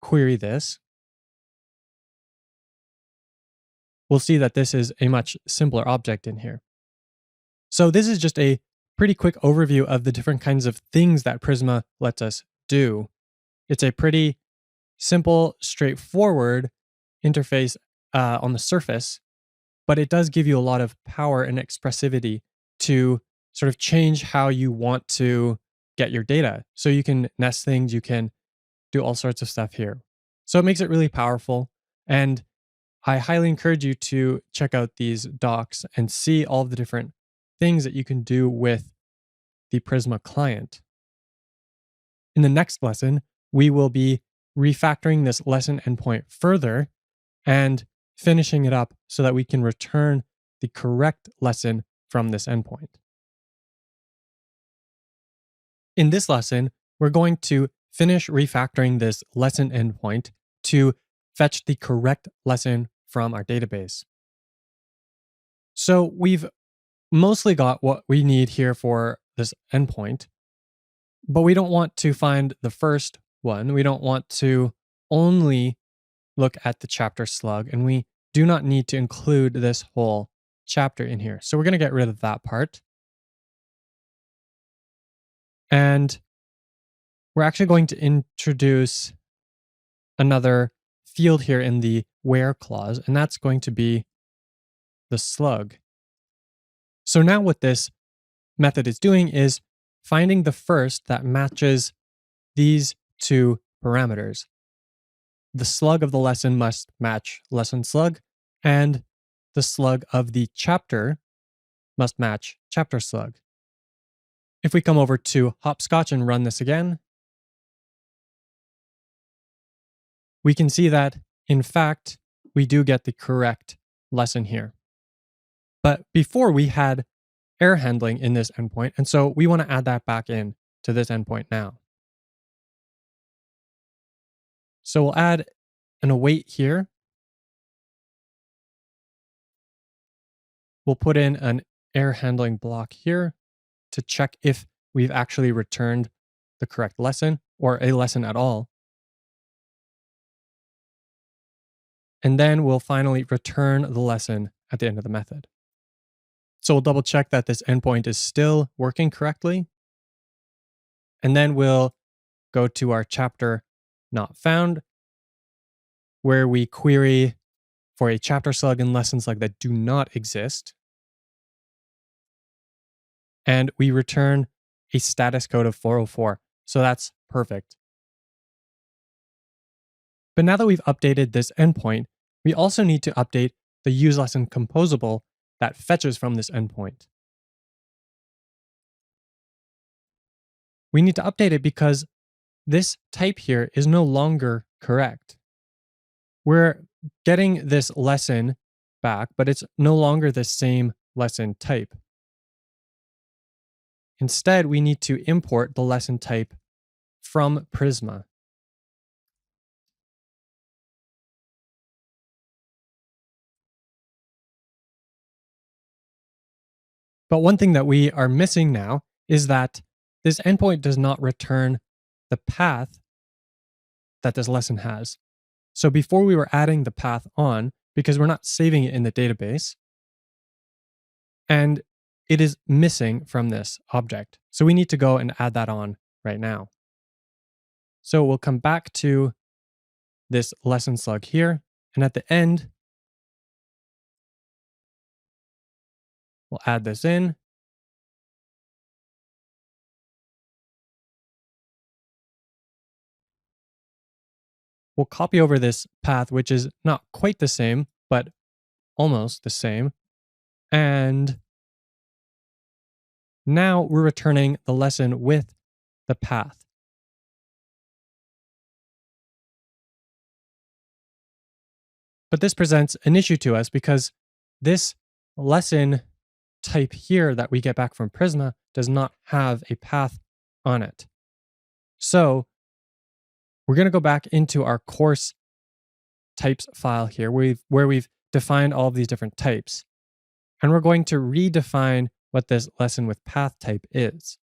query this, we'll see that this is a much simpler object in here. So this is just a pretty quick overview of the different kinds of things that Prisma lets us do. It's a pretty simple, straightforward interface on the surface, but it does give you a lot of power and expressivity to sort of change how you want to get your data. So you can nest things, you can do all sorts of stuff here. So it makes it really powerful. And I highly encourage you to check out these docs and see all of the different things that you can do with the Prisma client. In the next lesson, we will be refactoring this lesson endpoint further and finishing it up so that we can return the correct lesson from this endpoint. In this lesson, we're going to finish refactoring this lesson endpoint to fetch the correct lesson from our database. So we've mostly got what we need here for this endpoint, but we don't want to find the first one. We don't want to only look at the chapter slug, and we do not need to include this whole chapter in here. So we're going to get rid of that part. And we're actually going to introduce another field here in the where clause, and that's going to be the slug. So now what this method is doing is finding the first that matches these 2 parameters. The slug of the lesson must match lesson slug, and the slug of the chapter must match chapter slug. If we come over to Hopscotch and run this again, we can see that, in fact, we do get the correct lesson here. But before we had error handling in this endpoint. And so we want to add that back in to this endpoint now. So we'll add an await here. We'll put in an error handling block here to check if we've actually returned the correct lesson or a lesson at all. And then we'll finally return the lesson at the end of the method. So we'll double check that this endpoint is still working correctly. And then we'll go to our chapter not found, where we query for a chapter slug in lesson slug that do not exist. And we return a status code of 404. So that's perfect. But now that we've updated this endpoint, we also need to update the useLesson composable that fetches from this endpoint. We need to update it because this type here is no longer correct. We're getting this lesson back, but it's no longer the same lesson type. Instead, we need to import the lesson type from Prisma. But one thing that we are missing now is that this endpoint does not return the path that this lesson has. So before we were adding the path on, because we're not saving it in the database, and it is missing from this object. So we need to go and add that on right now. So we'll come back to this lesson slug here, and at the end, we'll add this in. We'll copy over this path, which is not quite the same, but almost the same. And now we're returning the lesson with the path. But this presents an issue to us because this lesson type here that we get back from Prisma does not have a path on it. So we're going to go back into our course types file here where we've defined all of these different types. And we're going to redefine what this lesson with path type is.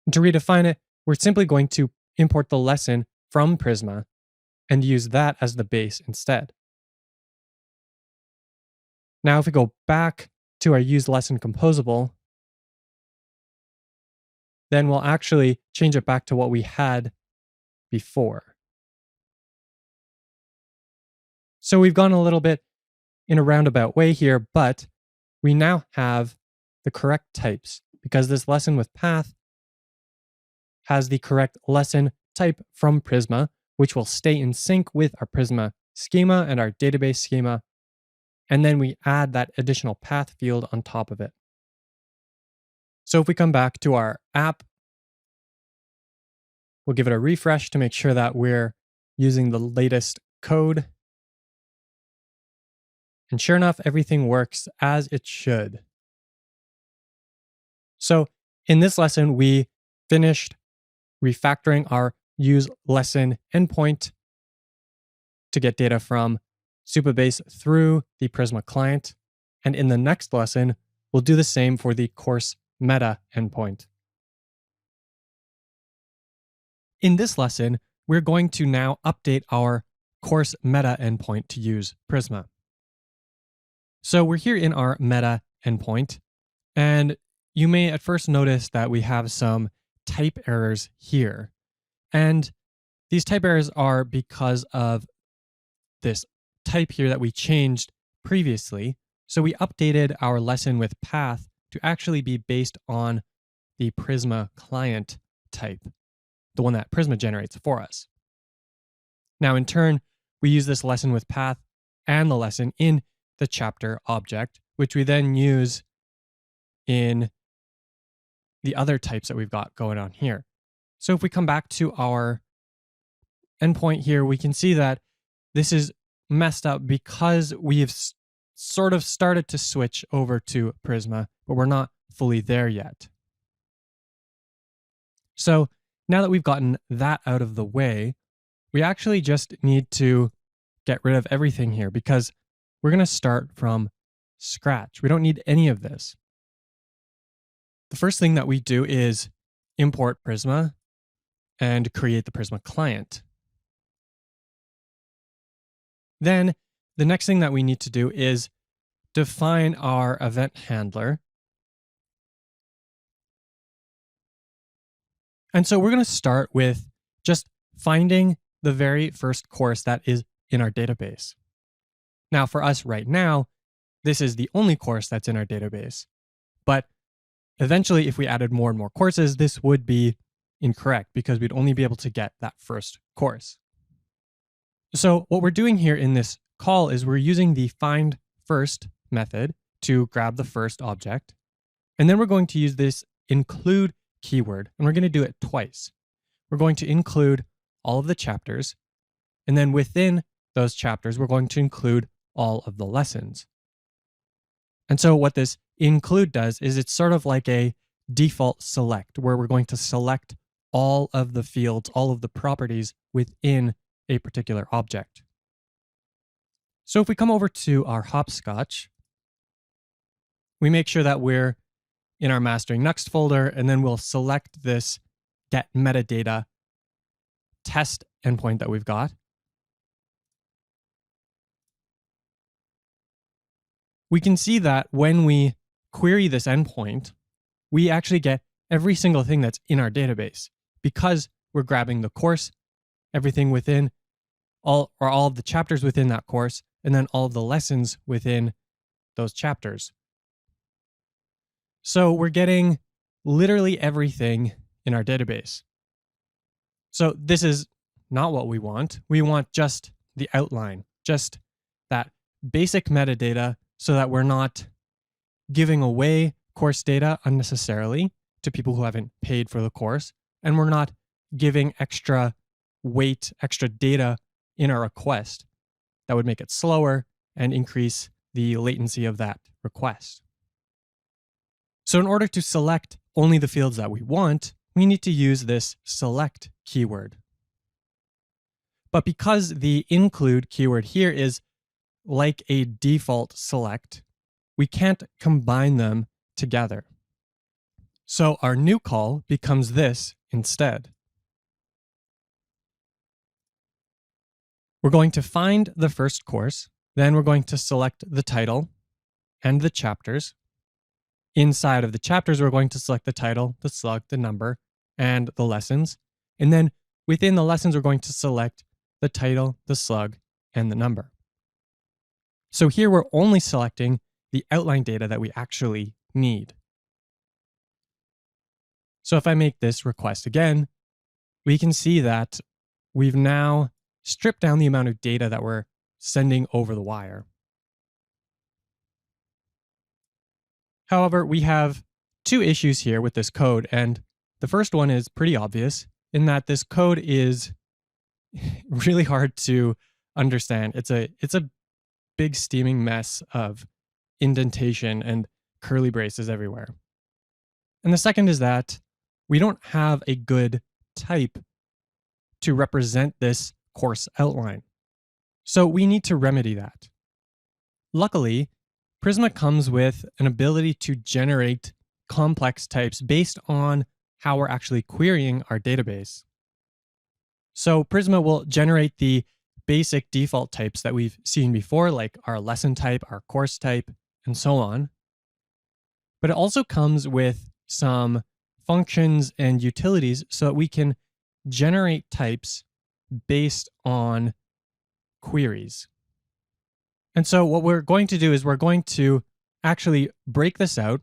And to redefine it, we're simply going to import the lesson from Prisma and use that as the base instead. Now, if we go back to our useLesson composable, then we'll actually change it back to what we had before. So we've gone a little bit in a roundabout way here, but we now have the correct types because this lesson with path has the correct lesson type from Prisma, which will stay in sync with our Prisma schema and our database schema. And then we add that additional path field on top of it. So if we come back to our app, we'll give it a refresh to make sure that we're using the latest code. And sure enough, everything works as it should. So in this lesson, we finished refactoring our useLesson endpoint to get data from Supabase through the Prisma client. And in the next lesson, we'll do the same for the course meta endpoint. In this lesson, we're going to now update our course meta endpoint to use Prisma. So we're here in our meta endpoint, and you may at first notice that we have some type errors here. And these type errors are because of this type here that we changed previously. So we updated our lesson with path to actually be based on the Prisma client type, the one that Prisma generates for us. Now, in turn, we use this lesson with path and the lesson in the chapter object, which we then use in the other types that we've got going on here. So if we come back to our endpoint here, we can see that this is messed up because we have sort of started to switch over to Prisma, but we're not fully there yet. So now that we've gotten that out of the way, we actually just need to get rid of everything here because we're going to start from scratch. We don't need any of this. The first thing that we do is import Prisma and create the Prisma client. Then the next thing that we need to do is define our event handler. And so we're going to start with just finding the very first course that is in our database. Now, for us right now, this is the only course that's in our database. But eventually, if we added more and more courses, this would be incorrect because we'd only be able to get that first course. So what we're doing here in this call is we're using the find first method to grab the first object. And then we're going to use this include keyword, and we're going to do it twice. We're going to include all of the chapters, and then within those chapters, we're going to include all of the lessons. And so what this include does is it's sort of like a default select, where we're going to select all of the fields, all of the properties within a particular object. So if we come over to our hopscotch, we make sure that we're in our mastering next folder, and then we'll select this get metadata test endpoint that we've got. We can see that when we query this endpoint, we actually get every single thing that's in our database because we're grabbing the course, everything within all of the chapters within that course, and then all of the lessons within those chapters. So we're getting literally everything in our database. So this is not what we want. We want just the outline, just that basic metadata so that we're not giving away course data unnecessarily to people who haven't paid for the course, and we're not giving extra weight, extra data in our request that would make it slower and increase the latency of that request. So in order to select only the fields that we want, we need to use this select keyword. But because the include keyword here is like a default select, we can't combine them together. So our new call becomes this instead. We're going to find the first course, then we're going to select the title and the chapters. Inside of the chapters, we're going to select the title, the slug, the number, and the lessons. And then within the lessons, we're going to select the title, the slug, and the number. So here we're only selecting the outline data that we actually need. So if I make this request again, we can see that we've now stripped down the amount of data that we're sending over the wire. However, we have two issues here with this code, and the first one is pretty obvious in that this code is really hard to understand. It's a big steaming mess of indentation and curly braces everywhere. And the second is that we don't have a good type to represent this course outline. So we need to remedy that. Luckily, Prisma comes with an ability to generate complex types based on how we're actually querying our database. So Prisma will generate the basic default types that we've seen before, like our lesson type, our course type, and so on. But it also comes with some functions and utilities so that we can generate types based on queries. And so what we're going to do is we're going to actually break this out.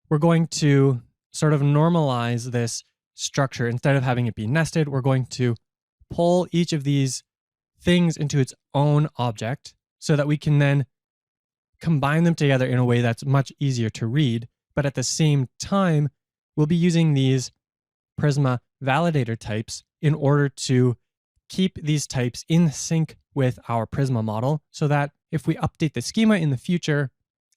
We're going to sort of normalize this structure. Instead of having it be nested, we're going to pull each of these things into its own object so that we can then combine them together in a way that's much easier to read. But at the same time, we'll be using these Prisma validator types in order to keep these types in sync with our Prisma model so that if we update the schema in the future,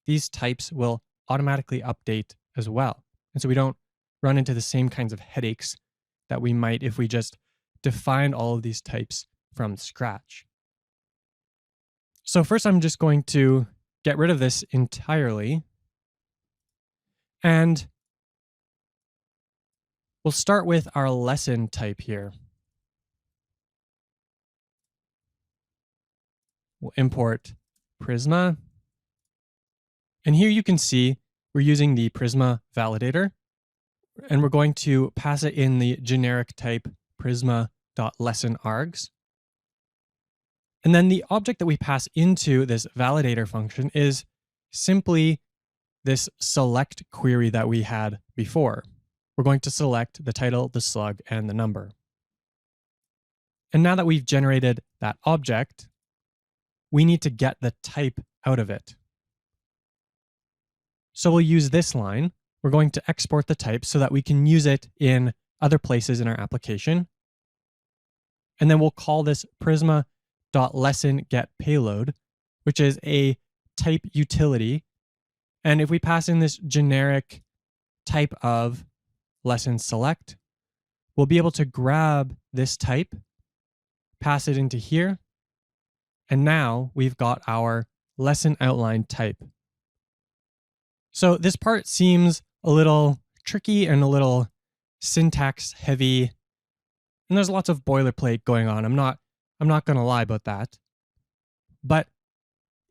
these types will automatically update as well. And so we don't run into the same kinds of headaches that we might if we just define all of these types from scratch. So first, I'm just going to get rid of this entirely. And we'll start with our lesson type here. We'll import Prisma. And here you can see we're using the Prisma validator. And we're going to pass it in the generic type prisma.lessonArgs. And then the object that we pass into this validator function is simply this select query that we had before. We're going to select the title, the slug, and the number. And now that we've generated that object, we need to get the type out of it. So we'll use this line. We're going to export the type so that we can use it in other places in our application. And then we'll call this prisma.lessonGetPayload, which is a type utility. And if we pass in this generic type of lesson select, we'll be able to grab this type, pass it into here, and now we've got our lesson outline type. So this part seems a little tricky and a little syntax heavy, and there's lots of boilerplate going on. I'm not going to lie about that. But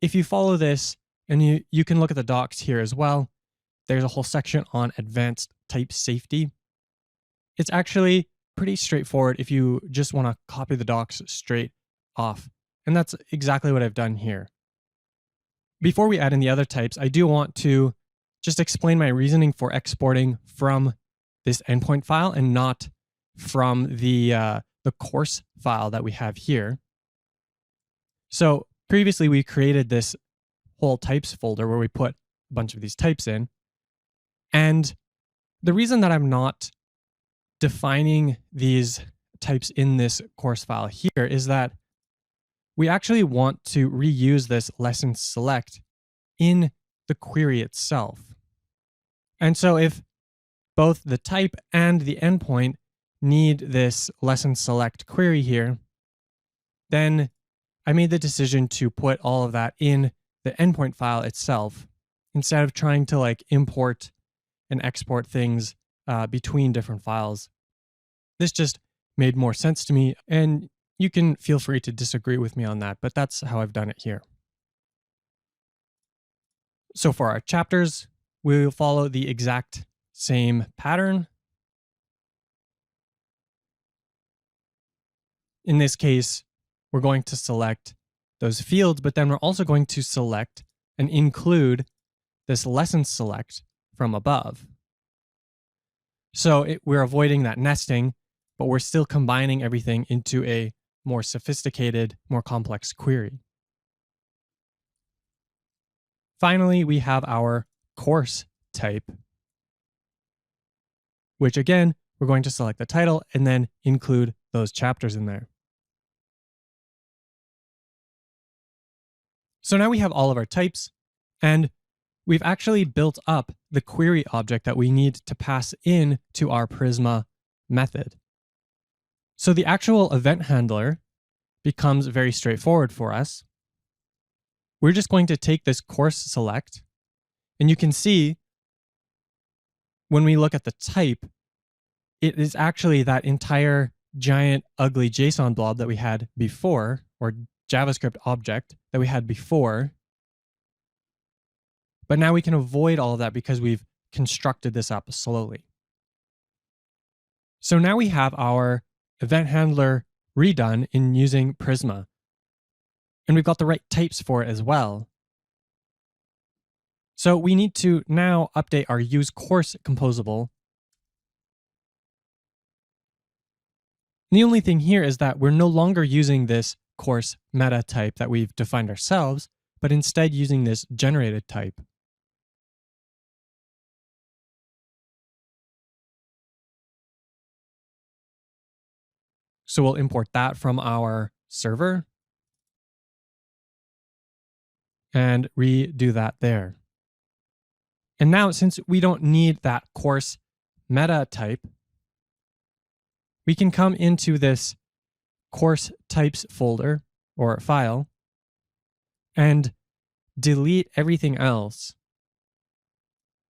if you follow this, and you can look at the docs here as well, there's a whole section on advanced type safety. It's actually pretty straightforward if you just want to copy the docs straight off. And that's exactly what I've done here. Before we add in the other types, I do want to just explain my reasoning for exporting from this endpoint file and not from the course file that we have here. So previously we created this whole types folder where we put a bunch of these types in. And the reason that I'm not defining these types in this course file here is that we actually want to reuse this lesson select in the query itself. And so if both the type and the endpoint need this lesson select query here, then I made the decision to put all of that in the endpoint file itself instead of trying to import and export things between different files. This just made more sense to me, and you can feel free to disagree with me on that, but that's how I've done it here. So for our chapters, we'll follow the exact same pattern. In this case, we're going to select those fields, but then we're also going to select and include this lesson select from above. So we're avoiding that nesting, but we're still combining everything into a more sophisticated, more complex query. Finally, we have our course type, which again, we're going to select the title and then include those chapters in there. So now we have all of our types, and we've actually built up the query object that we need to pass in to our Prisma method. So the actual event handler becomes very straightforward for us. We're just going to take this course select, and you can see when we look at the type, it is actually that entire giant ugly JSON blob that we had before, or JavaScript object that we had before. But now we can avoid all of that because we've constructed this up slowly. So now we have our event handler redone in using Prisma. And we've got the right types for it as well. So we need to now update our use course composable. The only thing here is that we're no longer using this course meta type that we've defined ourselves, but instead using this generated type. So we'll import that from our server and redo that there. And now, since we don't need that course meta type, we can come into this course types folder or file and delete everything else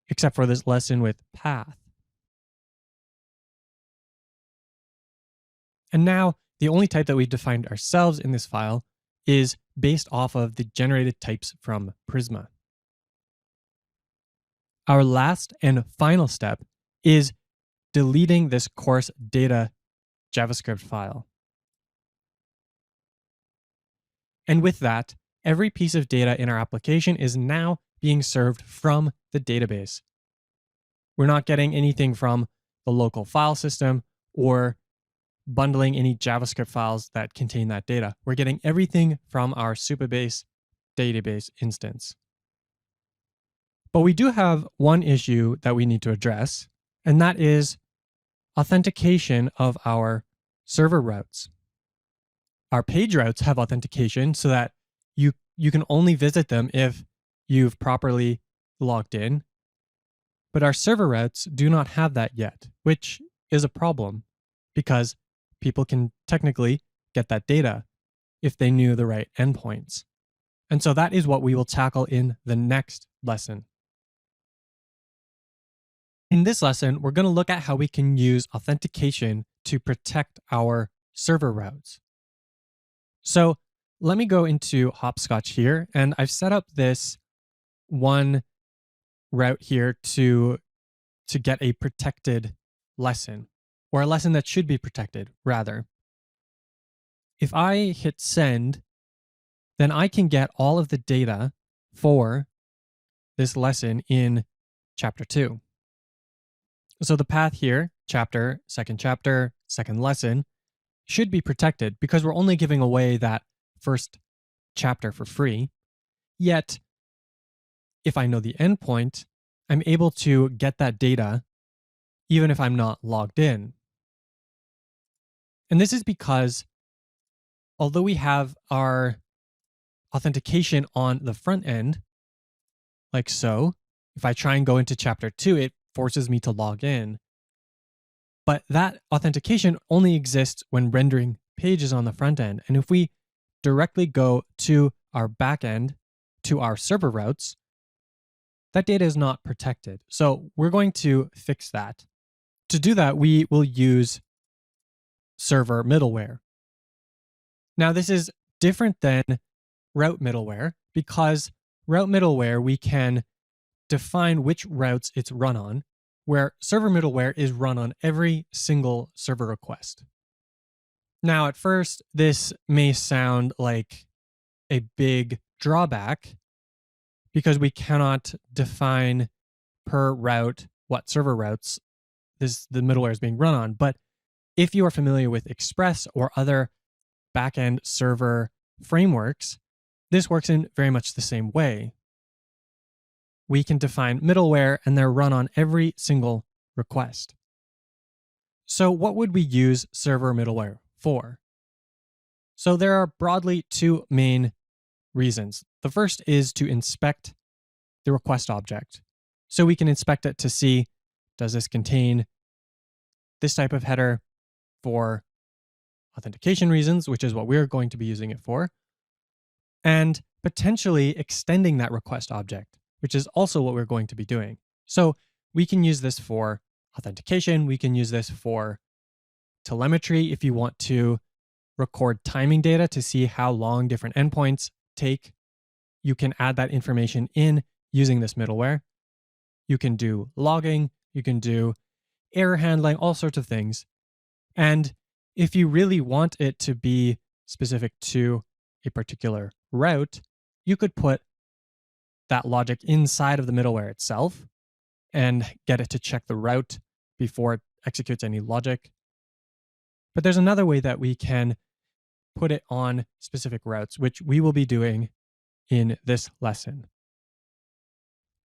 except for this lesson with path. And now the only type that we've defined ourselves in this file is based off of the generated types from Prisma. Our last and final step is deleting this course data JavaScript file. And with that, every piece of data in our application is now being served from the database. We're not getting anything from the local file system or bundling any JavaScript files that contain that data. We're getting everything from our Supabase database instance. But we do have one issue that we need to address, and that is authentication of our server routes. Our page routes have authentication so that you can only visit them if you've properly logged in. But our server routes do not have that yet, which is a problem because people can technically get that data if they knew the right endpoints. And so that is what we will tackle in the next lesson. In this lesson, we're going to look at how we can use authentication to protect our server routes. So let me go into Hopscotch here, and I've set up this one route here to get a protected lesson, or a lesson that should be protected, rather. If I hit send, then I can get all of the data for this lesson in chapter 2. So the path here, chapter, second lesson, should be protected because we're only giving away that first chapter for free. Yet, if I know the endpoint, I'm able to get that data even if I'm not logged in. And this is because although we have our authentication on the front end, like so, if I try and go into chapter 2, it forces me to log in. But that authentication only exists when rendering pages on the front end. And if we directly go to our back end, to our server routes, that data is not protected. So we're going to fix that. To do that, we will use server middleware. Now, this is different than route middleware because route middleware, we can define which routes it's run on, where server middleware is run on every single server request. Now, at first, this may sound like a big drawback because we cannot define per route what server routes the middleware is being run on. But if you are familiar with Express or other backend server frameworks, this works in very much the same way. We can define middleware and they're run on every single request. So what would we use server middleware for? So there are broadly two main reasons. The first is to inspect the request object. So we can inspect it to see, does this contain this type of header for authentication reasons, which is what we're going to be using it for, and potentially extending that request object, which is also what we're going to be doing. So we can use this for authentication. We can use this for telemetry if you want to record timing data to see how long different endpoints take. You can add that information in using this middleware. You can do logging. You can do error handling, all sorts of things. And if you really want it to be specific to a particular route, you could put that logic inside of the middleware itself and get it to check the route before it executes any logic. But there's another way that we can put it on specific routes, which we will be doing in this lesson.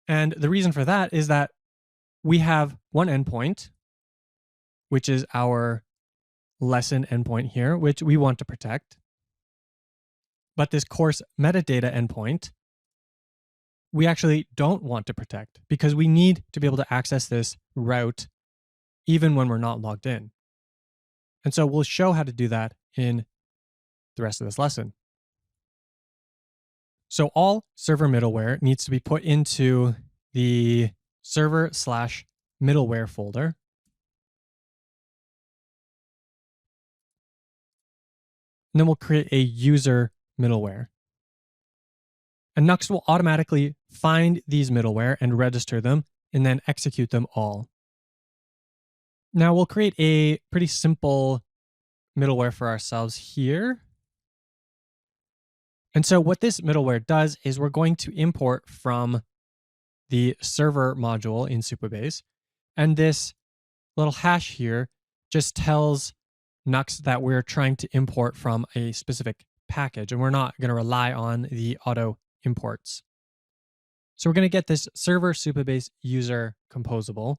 And the reason for that is that we have one endpoint, which is our lesson endpoint here, which we want to protect. But this course metadata endpoint, we actually don't want to protect because we need to be able to access this route even when we're not logged in. And so we'll show how to do that in the rest of this lesson. So all server middleware needs to be put into the server/middleware folder. And then we'll create a user middleware. And Nuxt will automatically find these middleware and register them and then execute them all. Now we'll create a pretty simple middleware for ourselves here. And so what this middleware does is we're going to import from the server module in Supabase. And this little hash here just tells Nuxt that we're trying to import from a specific package, and we're not going to rely on the auto imports. So we're going to get this server Supabase user composable,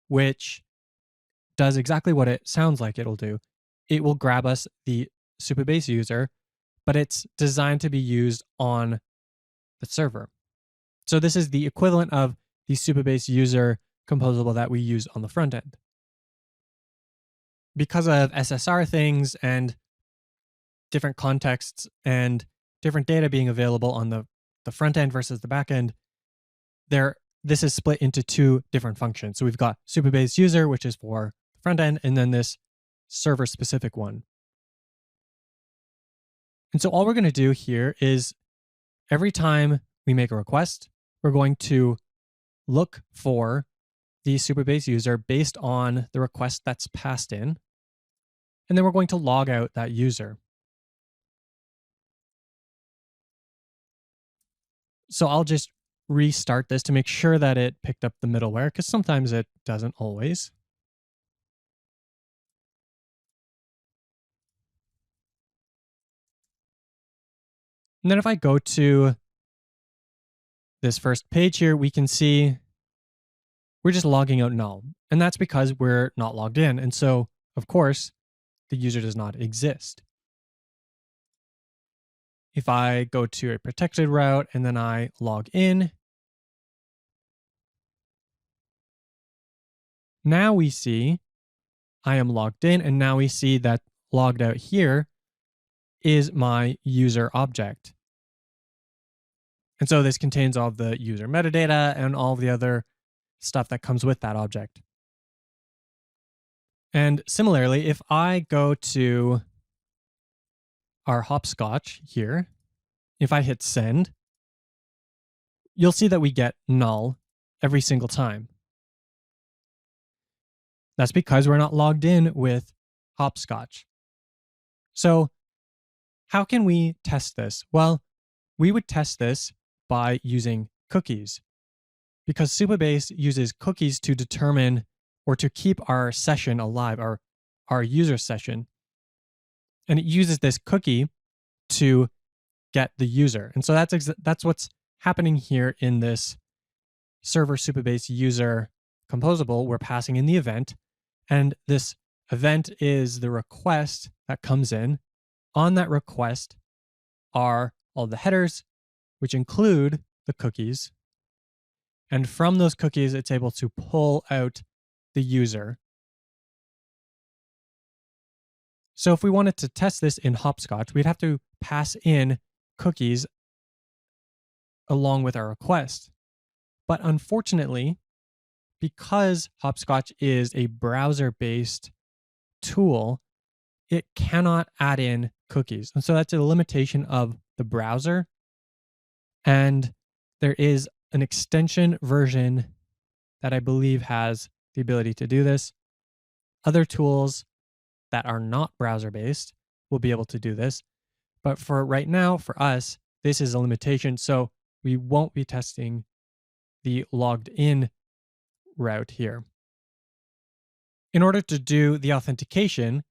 which does exactly what it sounds like it'll do. It will grab us the Supabase user, but it's designed to be used on the server. So this is the equivalent of the Supabase user composable that we use on the front end. Because of SSR things and different contexts and different data being available on the front end versus the back end, this is split into two different functions. So we've got Supabase user, which is for the front end, and then this server specific one. And so all we're going to do here is every time we make a request, we're going to look for the Supabase user based on the request that's passed in. And then we're going to log out that user. So I'll just restart this to make sure that it picked up the middleware, because sometimes it doesn't always. And then if I go to this first page here, we can see we're just logging out null. And that's because we're not logged in. And so, of course, the user does not exist. If I go to a protected route and then I log in, now we see I am logged in, and now we see that logged out here is my user object. And so this contains all of the user metadata and all the other stuff that comes with that object. And similarly, if I go to our hopscotch here, if I hit send, you'll see that we get null every single time. That's because we're not logged in with hopscotch. So how can we test this? Well, we would test this by using cookies, because Supabase uses cookies to determine or to keep our session alive, our user session. And it uses this cookie to get the user. And so that's what's happening here in this server Supabase user composable. We're passing in the event, and this event is the request that comes in. On that request are all the headers, which include the cookies. And from those cookies, it's able to pull out the user. So if we wanted to test this in Hopscotch, we'd have to pass in cookies along with our request. But unfortunately, because Hopscotch is a browser-based tool, it cannot add in cookies. And so that's a limitation of the browser. And there is an extension version that I believe has the ability to do this. Other tools that are not browser-based will be able to do this. But for right now, for us, this is a limitation. So we won't be testing the logged in route here. In order to do the authentication,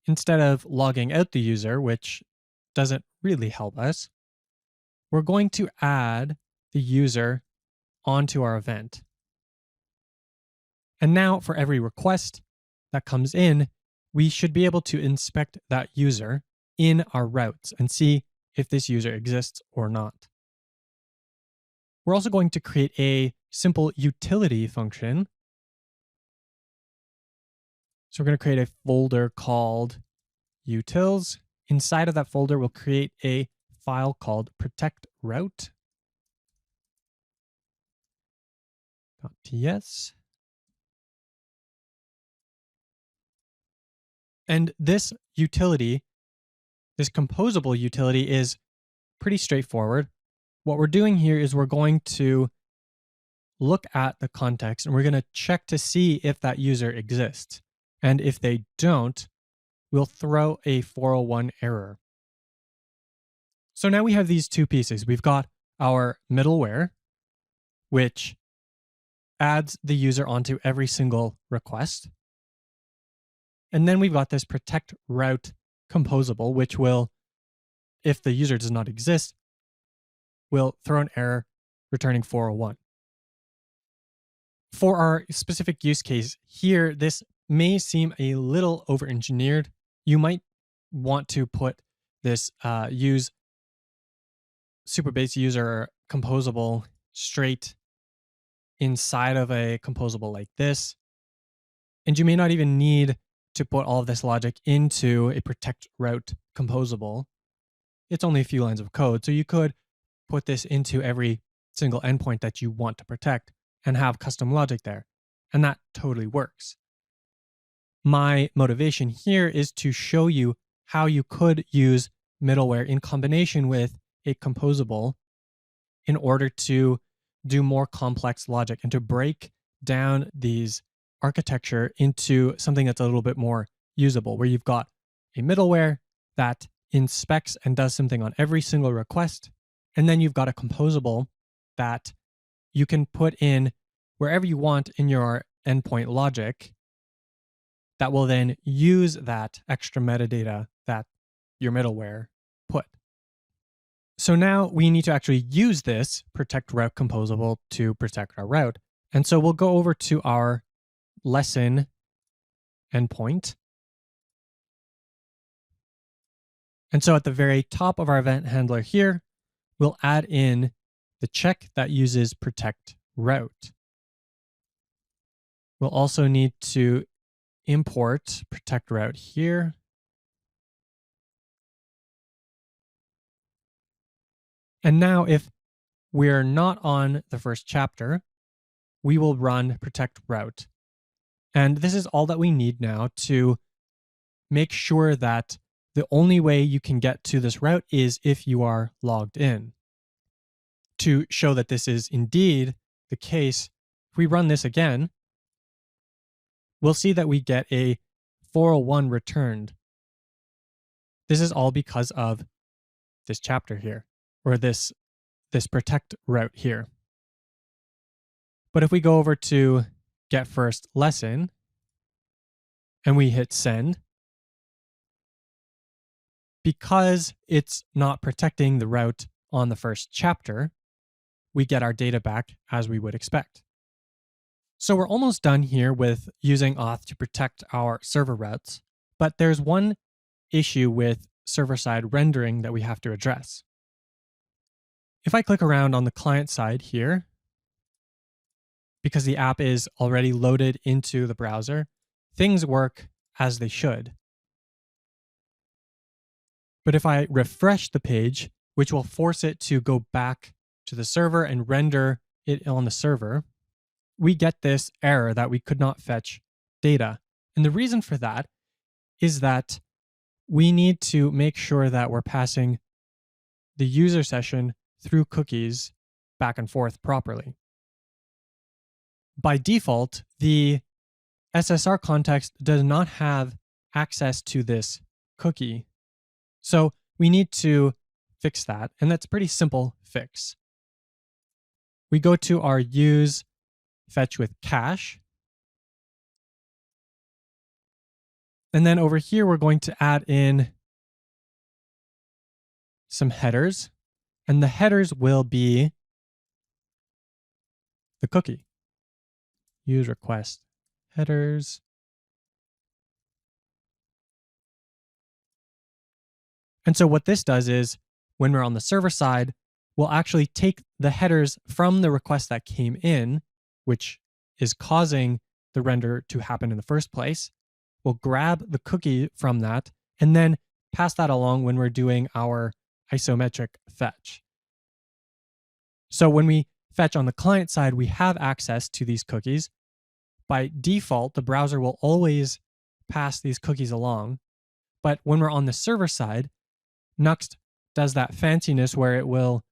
instead of logging out the user, which doesn't really help us, we're going to add the user onto our event. And now for every request that comes in, we should be able to inspect that user in our routes and see if this user exists or not. We're also going to create a simple utility function. So we're going to create a folder called utils. Inside of that folder, we'll create a file called protectroute.ts. And this utility, this composable utility, is pretty straightforward. What we're doing here is we're going to look at the context and we're going to check to see if that user exists. And if they don't, we'll throw a 401 error. So now we have these two pieces. We've got our middleware, which adds the user onto every single request. And then we've got this protect route composable, which will, if the user does not exist, will throw an error returning 401. For our specific use case here, this may seem a little over-engineered. You might want to put this use Supabase user composable straight inside of a composable like this. And you may not even need to put all of this logic into a protect route composable. It's only a few lines of code. So you could put this into every single endpoint that you want to protect and have custom logic there. And that totally works. My motivation here is to show you how you could use middleware in combination with a composable in order to do more complex logic and to break down these architecture into something that's a little bit more usable, where you've got a middleware that inspects and does something on every single request. And then you've got a composable that you can put in wherever you want in your endpoint logic that will then use that extra metadata that your middleware put. So now we need to actually use this protect route composable to protect our route. And so we'll go over to our lesson endpoint. And so at the very top of our event handler here, we'll add in the check that uses protect route. We'll also need to import protect route here. And now if we're not on the first chapter, we will run protect route. And this is all that we need now to make sure that the only way you can get to this route is if you are logged in. To show that this is indeed the case, if we run this again, we'll see that we get a 401 returned. This is all because of this chapter here, or this protect route here. But if we go over to get first lesson and we hit send, because it's not protecting the route on the first chapter, we get our data back as we would expect. So we're almost done here with using auth to protect our server routes, but there's one issue with server-side rendering that we have to address. If I click around on the client side here, because the app is already loaded into the browser, things work as they should. But if I refresh the page, which will force it to go back to the server and render it on the server, we get this error that we could not fetch data. And the reason for that is that we need to make sure that we're passing the user session through cookies back and forth properly. By default, the SSR context does not have access to this cookie. So we need to fix that, and that's a pretty simple fix. We go to our use fetch with cache. And then over here, we're going to add in some headers, and the headers will be the cookie. Use request headers. And so what this does is when we're on the server side, we'll actually take the headers from the request that came in, which is causing the render to happen in the first place. We'll grab the cookie from that and then pass that along when we're doing our isometric fetch. So when we fetch on the client side, we have access to these cookies. By default, the browser will always pass these cookies along. But when we're on the server side, Nuxt does that fanciness where it will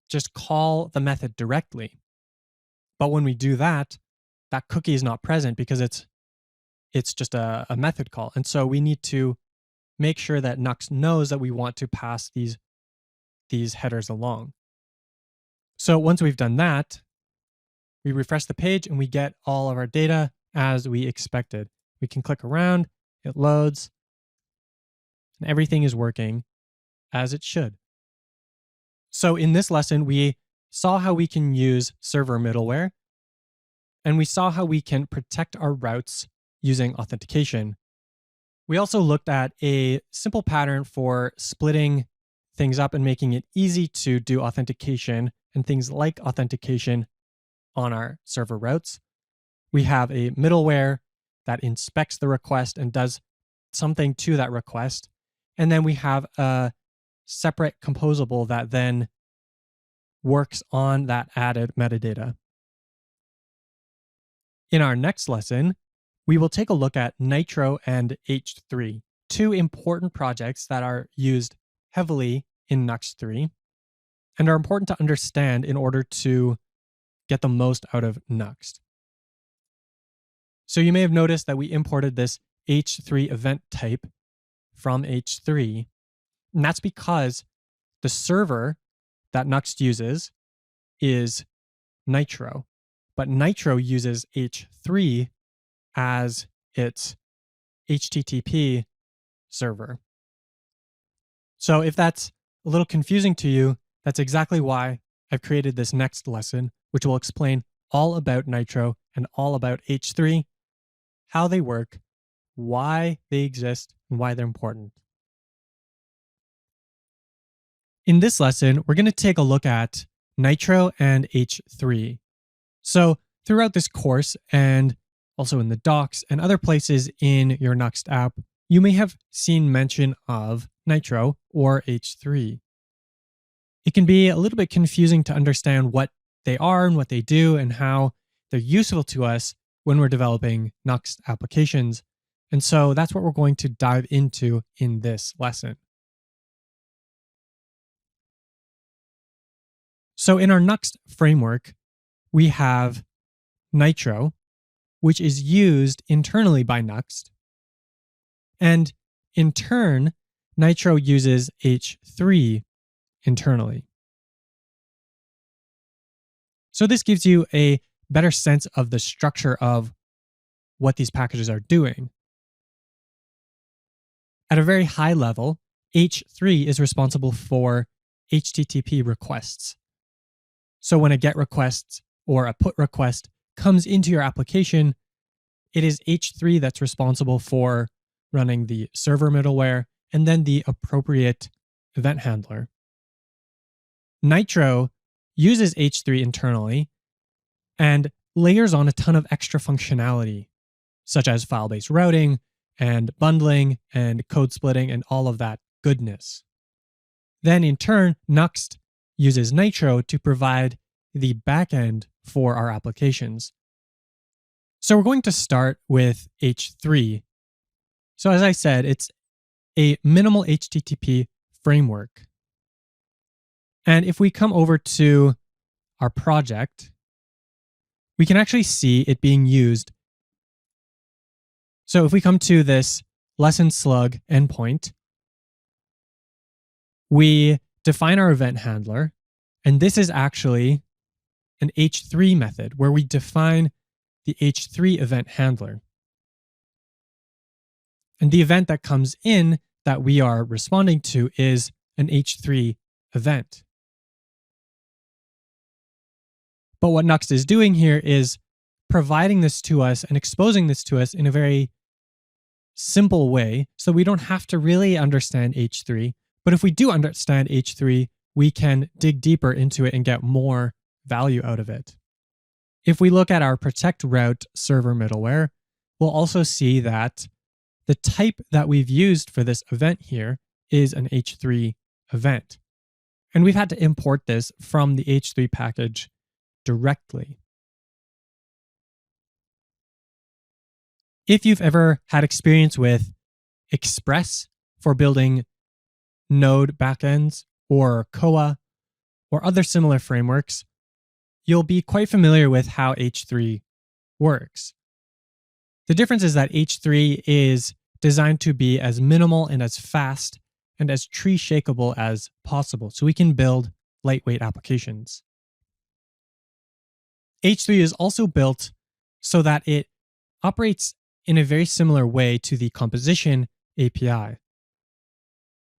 just call the method directly. But when we do that, that cookie is not present because it's just a method call. And so we need to make sure that Nuxt knows that we want to pass these headers along. So once we've done that, we refresh the page and we get all of our data as we expected. We can click around, it loads, and everything is working as it should. So in this lesson, we saw how we can use server middleware, and we saw how we can protect our routes using authentication. We also looked at a simple pattern for splitting things up and making it easy to do authentication and things like authentication on our server routes. We have a middleware that inspects the request and does something to that request. And then we have a separate composable that then works on that added metadata. In our next lesson, we will take a look at Nitro and H3, two important projects that are used heavily in Nuxt 3 and are important to understand in order to get the most out of Nuxt. So you may have noticed that we imported this H3 event type from H3, and that's because the server that Nuxt uses is Nitro, but Nitro uses H3 as its HTTP server. So if that's a little confusing to you, that's exactly why I've created this next lesson, which will explain all about Nitro and all about H3, how they work, why they exist, and why they're important. In this lesson, we're going to take a look at Nitro and H3. So throughout this course, and also in the docs and other places in your Nuxt app, you may have seen mention of Nitro or H3. It can be a little bit confusing to understand what they are and what they do and how they're useful to us when we're developing Nuxt applications. And so that's what we're going to dive into in this lesson. So in our Nuxt framework, we have Nitro, which is used internally by Nuxt. And in turn, Nitro uses H3 internally. So this gives you a better sense of the structure of what these packages are doing. At a very high level, H3 is responsible for HTTP requests. So when a GET request or a PUT request comes into your application, it is H3 that's responsible for running the server middleware and then the appropriate event handler. Nitro uses H3 internally and layers on a ton of extra functionality, such as file-based routing and bundling and code splitting and all of that goodness. Then in turn, Nuxt uses Nitro to provide the backend for our applications. So we're going to start with H3. So as I said, it's a minimal HTTP framework. And if we come over to our project, we can actually see it being used. So if we come to this lesson slug endpoint, we define our event handler, and this is actually an H3 method where we define the H3 event handler. And the event that comes in that we are responding to is an H3 event. But what Nuxt is doing here is providing this to us and exposing this to us in a very simple way, so we don't have to really understand H3, But if we do understand H3, we can dig deeper into it and get more value out of it. If we look at our protect route server middleware, we'll also see that the type that we've used for this event here is an H3 event. And we've had to import this from the H3 package directly. If you've ever had experience with Express for building Node backends or Koa or other similar frameworks, you'll be quite familiar with how H3 works. The difference is that H3 is designed to be as minimal and as fast and as tree shakeable as possible, so we can build lightweight applications. H3 is also built so that it operates in a very similar way to the composition API.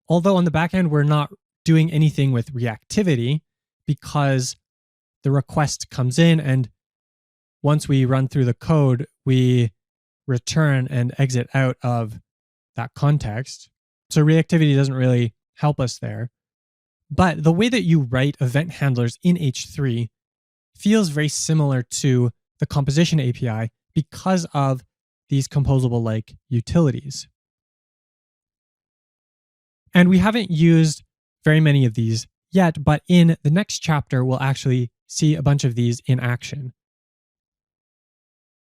Although on the backend, we're not doing anything with reactivity because the request comes in, and once we run through the code, we return and exit out of that context. So reactivity doesn't really help us there. But the way that you write event handlers in H3 feels very similar to the composition API because of these composable-like utilities. And we haven't used very many of these yet, but in the next chapter, we'll actually see a bunch of these in action.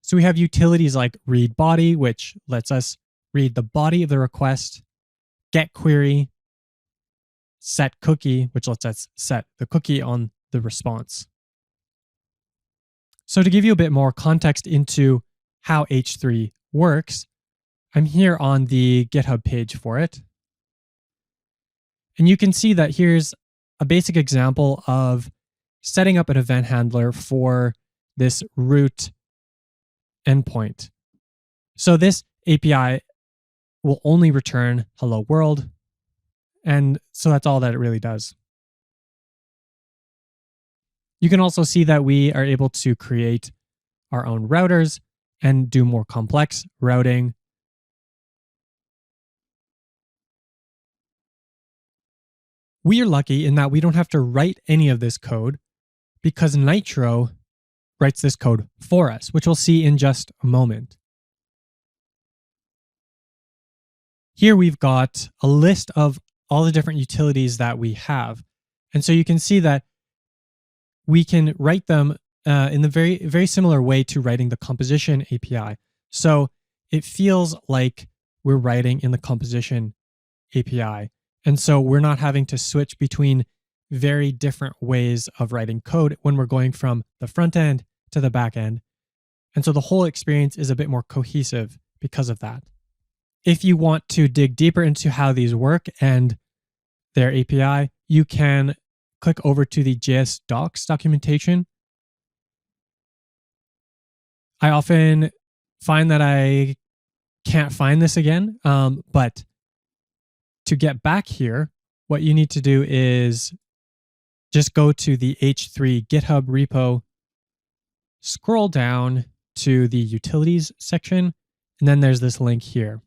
So we have utilities like read body, which lets us read the body of the request, get query, set cookie, which lets us set the cookie on the response. So to give you a bit more context into how H3 works, I'm here on the GitHub page for it. And you can see that here's a basic example of setting up an event handler for this root endpoint. So this API will only return hello world. And so that's all that it really does. You can also see that we are able to create our own routers and do more complex routing. We are lucky in that we don't have to write any of this code because Nitro writes this code for us, which we'll see in just a moment. Here we've got a list of all the different utilities that we have. And so you can see that we can write them in the very, very similar way to writing the composition API. So it feels like we're writing in the composition API. And so we're not having to switch between very different ways of writing code when we're going from the front end to the back end. And so the whole experience is a bit more cohesive because of that. If you want to dig deeper into how these work and their API, you can click over to the JS docs documentation. I often find that I can't find this again, but to get back here, what you need to do is just go to the H3 GitHub repo, scroll down to the utilities section, and then there's this link here.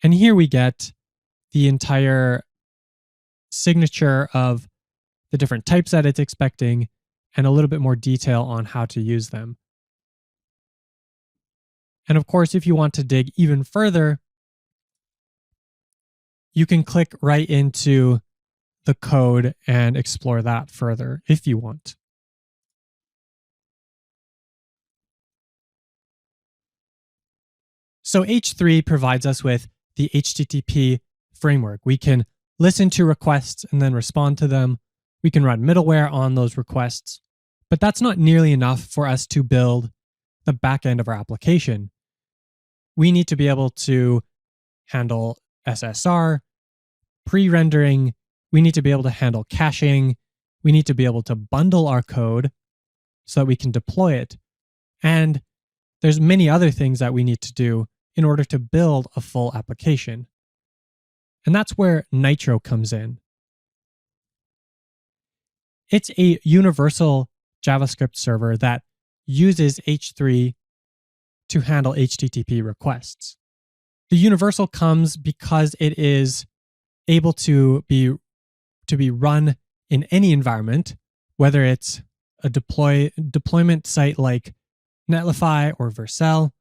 And here we get the entire signature of the different types that it's expecting and a little bit more detail on how to use them. And of course, if you want to dig even further, you can click right into the code and explore that further if you want. So H3 provides us with the HTTP framework. We can listen to requests and then respond to them. We can run middleware on those requests, but that's not nearly enough for us to build the back end of our application. We need to be able to handle SSR, pre-rendering. We need to be able to handle caching. We need to be able to bundle our code so that we can deploy it. And there's many other things that we need to do in order to build a full application. And that's where Nitro comes in. It's a universal JavaScript server that uses H3 to handle HTTP requests. The universal comes because it is able to be run in any environment, whether it's a deployment site like Netlify or Vercel,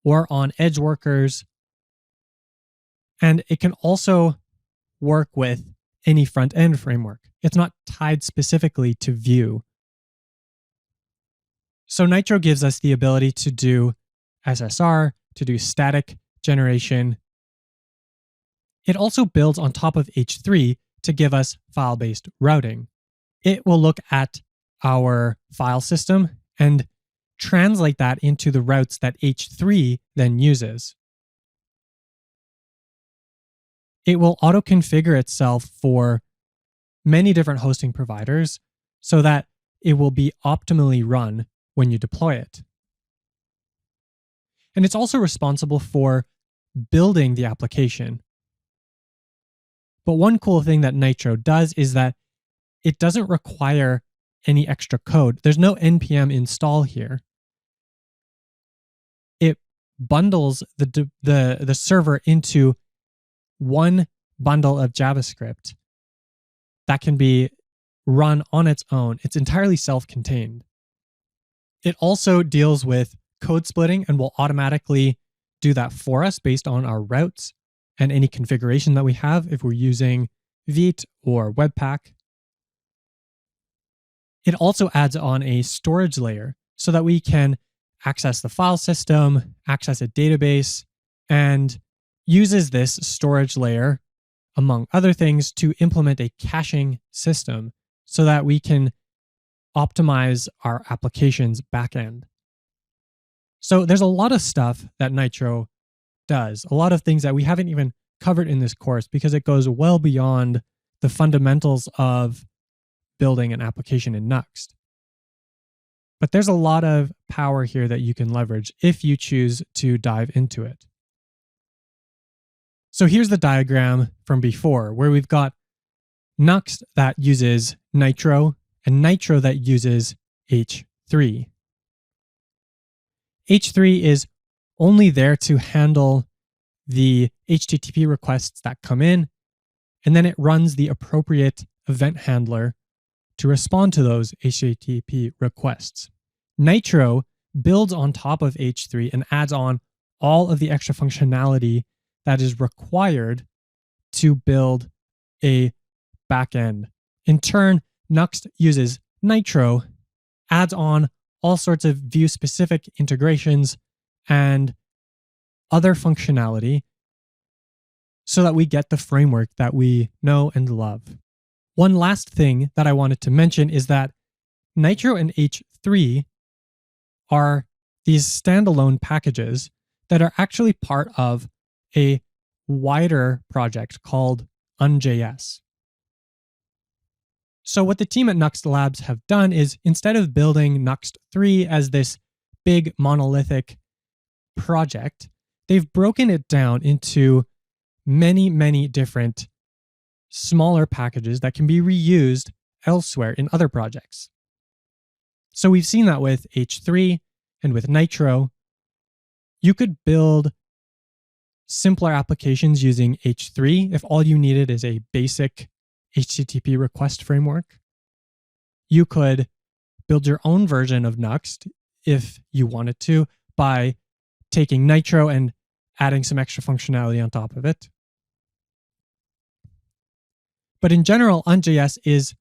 or on edge workers. And it can also work with any front-end framework. It's not tied specifically to Vue. So Nitro gives us the ability to do SSR, to do static generation. It also builds on top of H3 to give us file-based routing. It will look at our file system and translate that into the routes that H3 then uses. It will auto-configure itself for many different hosting providers so that it will be optimally run when you deploy it. And it's also responsible for building the application. But one cool thing that Nitro does is that it doesn't require any extra code. There's no npm install here. It bundles the server into one bundle of JavaScript that can be run on its own. It's entirely self-contained. It also deals with code splitting and will automatically do that for us based on our routes and any configuration that we have if we're using Vite or Webpack. It also adds on a storage layer so that we can access the file system, access a database, and uses this storage layer, among other things, to implement a caching system so that we can optimize our application's backend. So there's a lot of stuff that Nitro does, a lot of things that we haven't even covered in this course because it goes well beyond the fundamentals of building an application in Nuxt. But there's a lot of power here that you can leverage if you choose to dive into it. So here's the diagram from before, where we've got Nuxt that uses Nitro and Nitro that uses H3. H3 is only there to handle the HTTP requests that come in, and then it runs the appropriate event handler to respond to those HTTP requests. Nitro builds on top of H3 and adds on all of the extra functionality that is required to build a backend. In turn, Nuxt uses Nitro, adds on all sorts of Vue-specific integrations and other functionality so that we get the framework that we know and love. One last thing that I wanted to mention is that Nitro and H3 are these standalone packages that are actually part of a wider project called UnJS. So what the team at Nuxt Labs have done is, instead of building Nuxt 3 as this big monolithic project, they've broken it down into many, many different smaller packages that can be reused elsewhere in other projects. So we've seen that with H3 and with Nitro. You could build simpler applications using H3 if all you needed is a basic HTTP request framework. You could build your own version of Nuxt if you wanted to by taking Nitro and adding some extra functionality on top of it. But in general, UnJS is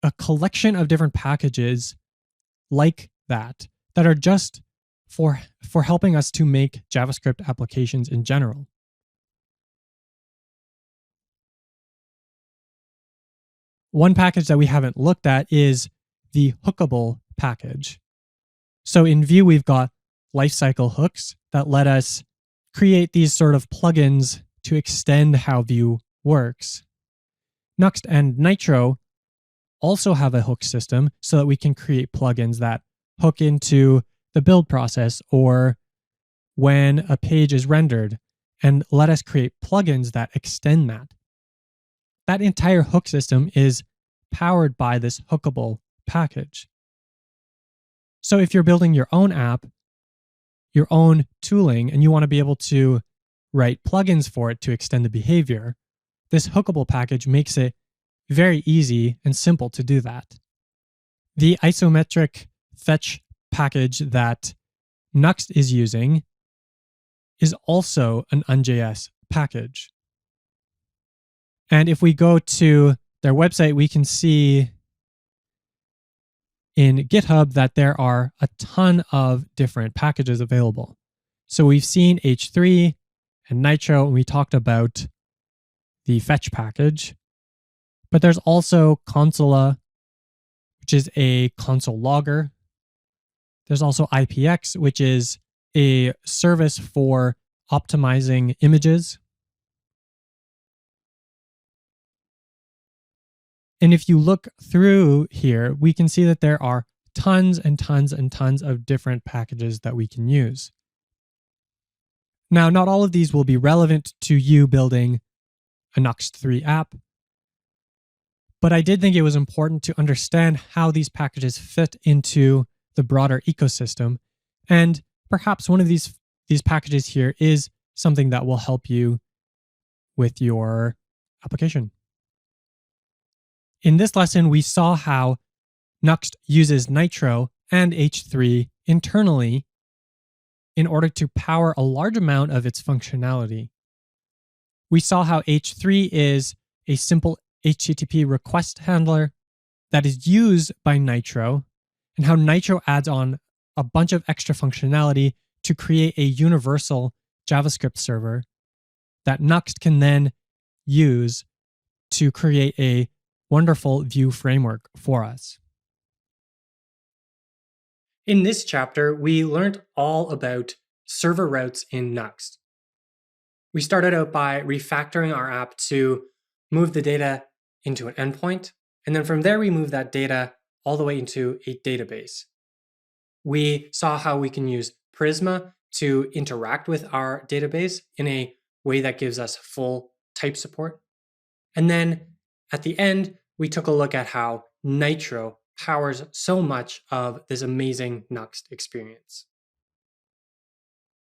a collection of different packages like that are just for helping us to make JavaScript applications in general. One package that we haven't looked at is the hookable package. So in Vue, we've got lifecycle hooks that let us create these sort of plugins to extend how Vue works. Nuxt and Nitro also have a hook system so that we can create plugins that hook into the build process or when a page is rendered, and let us create plugins that extend that. That entire hook system is powered by this hookable package. So if you're building your own app, your own tooling, and you want to be able to write plugins for it to extend the behavior, this hookable package makes it very easy and simple to do that. The isometric fetch package that Nuxt is using is also an UnJS package. And if we go to their website, we can see in GitHub that there are a ton of different packages available. So we've seen H3 and Nitro, and we talked about the fetch package. But there's also Consola, which is a console logger. There's also IPX, which is a service for optimizing images. And if you look through here, we can see that there are tons and tons and tons of different packages that we can use. Now, not all of these will be relevant to you building a Nuxt 3 app, but I did think it was important to understand how these packages fit into the broader ecosystem. And perhaps one of these packages here is something that will help you with your application. In this lesson, we saw how Nuxt uses Nitro and H3 internally in order to power a large amount of its functionality. We saw how H3 is a simple HTTP request handler that is used by Nitro, and how Nitro adds on a bunch of extra functionality to create a universal JavaScript server that Nuxt can then use to create a wonderful Vue framework for us. In this chapter, we learned all about server routes in Nuxt. We started out by refactoring our app to move the data into an endpoint, and then from there we move that data all the way into a database. We saw how we can use Prisma to interact with our database in a way that gives us full type support. And then at the end, we took a look at how Nitro powers so much of this amazing Nuxt experience.